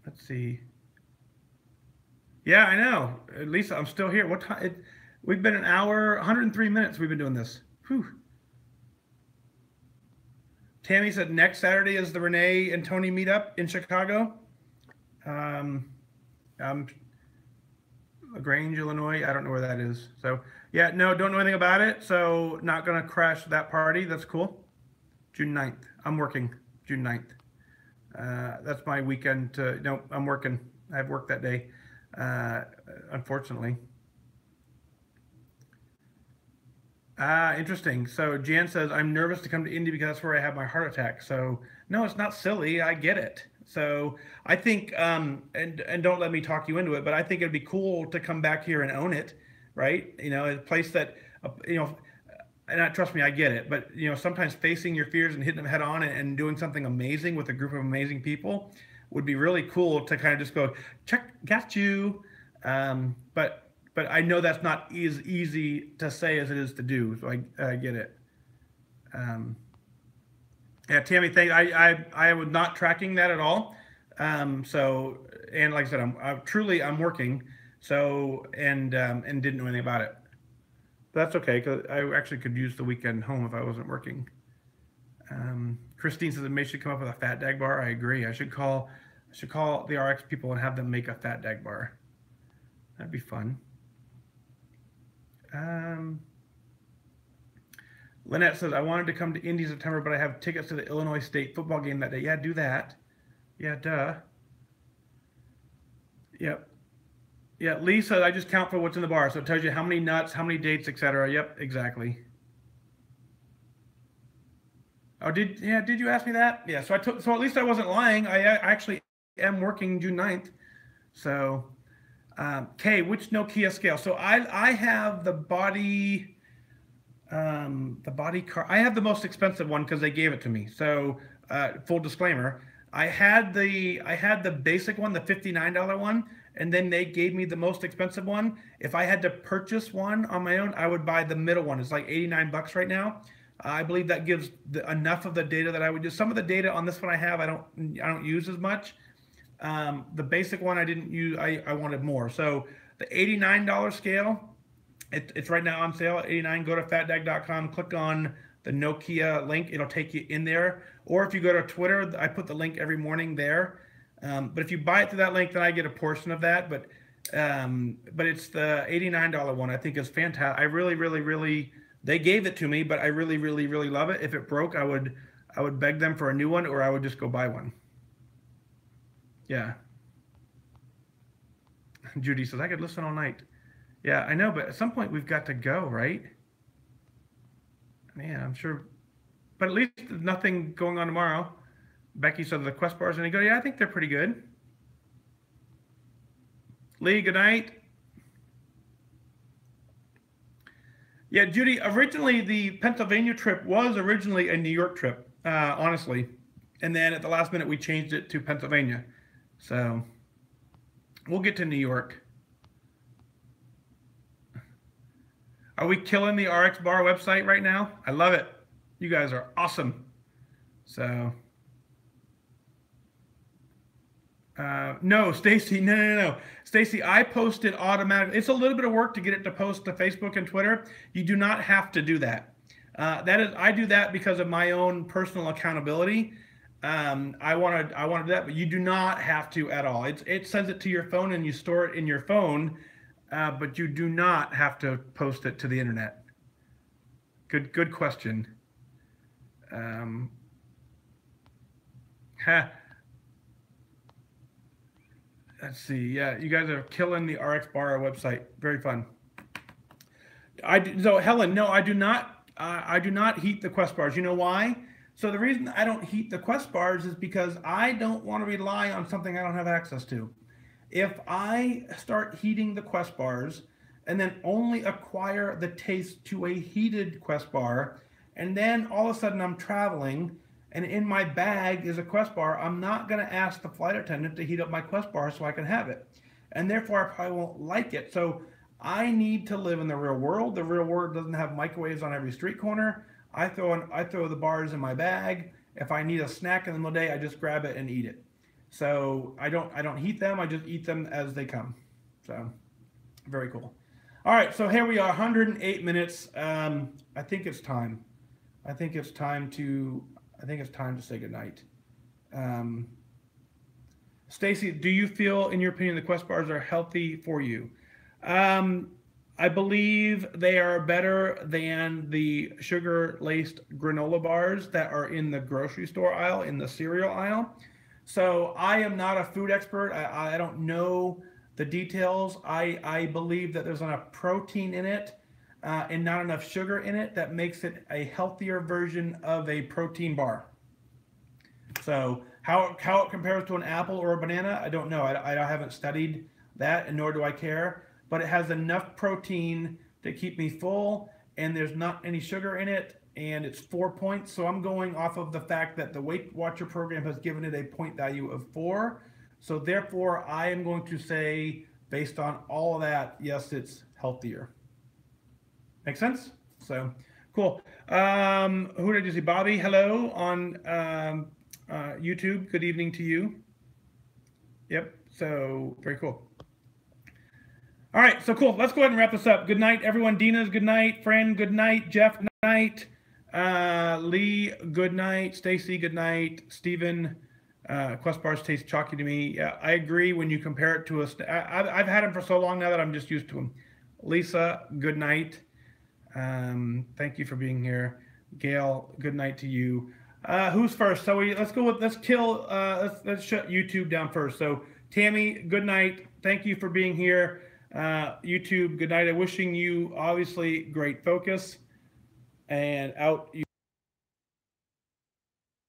Let's see. Yeah, I know. Lisa, I'm still here. What time? We've been an hour, 103 minutes. We've been doing this. Whew. Tammy said next Saturday is the Renee and Tony meetup in Chicago. LaGrange, Illinois. I don't know where that is. So yeah, no, don't know anything about it. So not gonna crash that party. That's cool. June 9th. I'm working. June 9th. That's my weekend. No, I'm working. I have work that day. Unfortunately. Interesting. So Jan says, I'm nervous to come to Indy because that's where I have my heart attack. So no, it's not silly. I get it. So I think, and don't let me talk you into it, but I think it'd be cool to come back here and own it, right? A place that, and trust me, I get it, but sometimes facing your fears and hitting them head on and doing something amazing with a group of amazing people would be really cool to kind of just go, check, got you. But I know that's not as easy to say as it is to do. So I get it. Yeah, Tammy, I was not tracking that at all. So, and like I said, I'm working. So, and didn't know anything about it. But that's okay, because I actually could use the weekend home if I wasn't working. Christine says it may should come up with a fat dag bar. I agree. I should call the RX people and have them make a fat dag bar. That'd be fun. Lynette says, I wanted to come to Indy September, but I have tickets to the Illinois State football game that day. Yeah, do that. Yeah, duh. Yep. Yeah, Lee said, I just count for what's in the bar. So it tells you how many nuts, how many dates, etc. Yep, exactly. Oh, did you ask me that? Yeah, so at least I wasn't lying. I actually am working June 9th. So Kay, which Nokia scale? So I have the body car. I have the most expensive one because they gave it to me. So full disclaimer, I had the basic one, the $59 one, and then they gave me the most expensive one. If I had to purchase one on my own, I would buy the middle one. It's like $89 right now. I believe that gives enough of the data that I would use. Some of the data on this one I have, I don't use as much. The basic one I didn't use. I wanted more. So the $89 scale, it's right now on sale at $89. Go to fatdag.com, click on the Nokia link. It'll take you in there. Or if you go to Twitter, I put the link every morning there. But if you buy it through that link, then I get a portion of that. But it's the $89 one. I think is fantastic. I really, they gave it to me, but I really love it. If it broke, I would beg them for a new one, or I would just go buy one. Yeah. Judy says, I could listen all night. Yeah, I know, but at some point we've got to go, right? Man, I'm sure. But at least there's nothing going on tomorrow. Becky said the Quest bars any good? Yeah, I think they're pretty good. Lee, good night. Yeah, Judy, originally the Pennsylvania trip was originally a New York trip, honestly. And then at the last minute, we changed it to Pennsylvania. So we'll get to New York. Are we killing the RX Bar website right now? I love it. You guys are awesome. So No, Stacy, no. Stacy, I post it automatically. It's a little bit of work to get it to post to Facebook and Twitter. You do not have to do that. I do that because of my own personal accountability. I want to do that, but you do not have to at all. It sends it to your phone and you store it in your phone, but you do not have to post it to the internet. Good question. Let's see. Yeah, you guys are killing the RX Bar website. Very fun. So Helen, no, I do not. I do not heat the Quest bars. You know why? So the reason I don't heat the Quest bars is because I don't want to rely on something I don't have access to. If I start heating the Quest bars and then only acquire the taste to a heated Quest bar, and then all of a sudden I'm traveling and in my bag is a Quest bar, I'm not going to ask the flight attendant to heat up my Quest bar so I can have it. And therefore I probably won't like it. So I need to live in the real world. The real world doesn't have microwaves on every street corner. I throw the bars in my bag. If I need a snack in the middle of the day, I just grab it and eat it. So I don't heat them. I just eat them as they come. So very cool. All right, so here we are, 108 minutes. I think it's time. I think it's time to say goodnight. Stacy, do you feel, in your opinion, the Quest bars are healthy for you? I believe they are better than the sugar-laced granola bars that are in the grocery store aisle, in the cereal aisle. So I am not a food expert. I don't know the details. I believe that there's enough protein in it and not enough sugar in it that makes it a healthier version of a protein bar. So how it compares to an apple or a banana, I don't know. I haven't studied that, and nor do I care. But it has enough protein to keep me full, and there's not any sugar in it, and it's 4 points. So I'm going off of the fact that the Weight Watcher program has given it a point value of 4. So therefore, I am going to say, based on all of that, yes, it's healthier. Make sense? So cool. Who did you see? Bobby, hello on YouTube. Good evening to you. Yep. So very cool. All right, so cool. Let's go ahead and wrap this up. Good night, everyone. Dina's good night. Fran, good night. Jeff, good night. Lee, good night. Stacy, good night. Stephen, Quest bars taste chalky to me. Yeah, I agree when you compare it to I've had them for so long now that I'm just used to them. Lisa, good night. Thank you for being here. Gail, good night to you. Who's first? So let's shut YouTube down first. So Tammy, good night. Thank you for being here. YouTube, good night. I'm wishing you obviously great focus and out.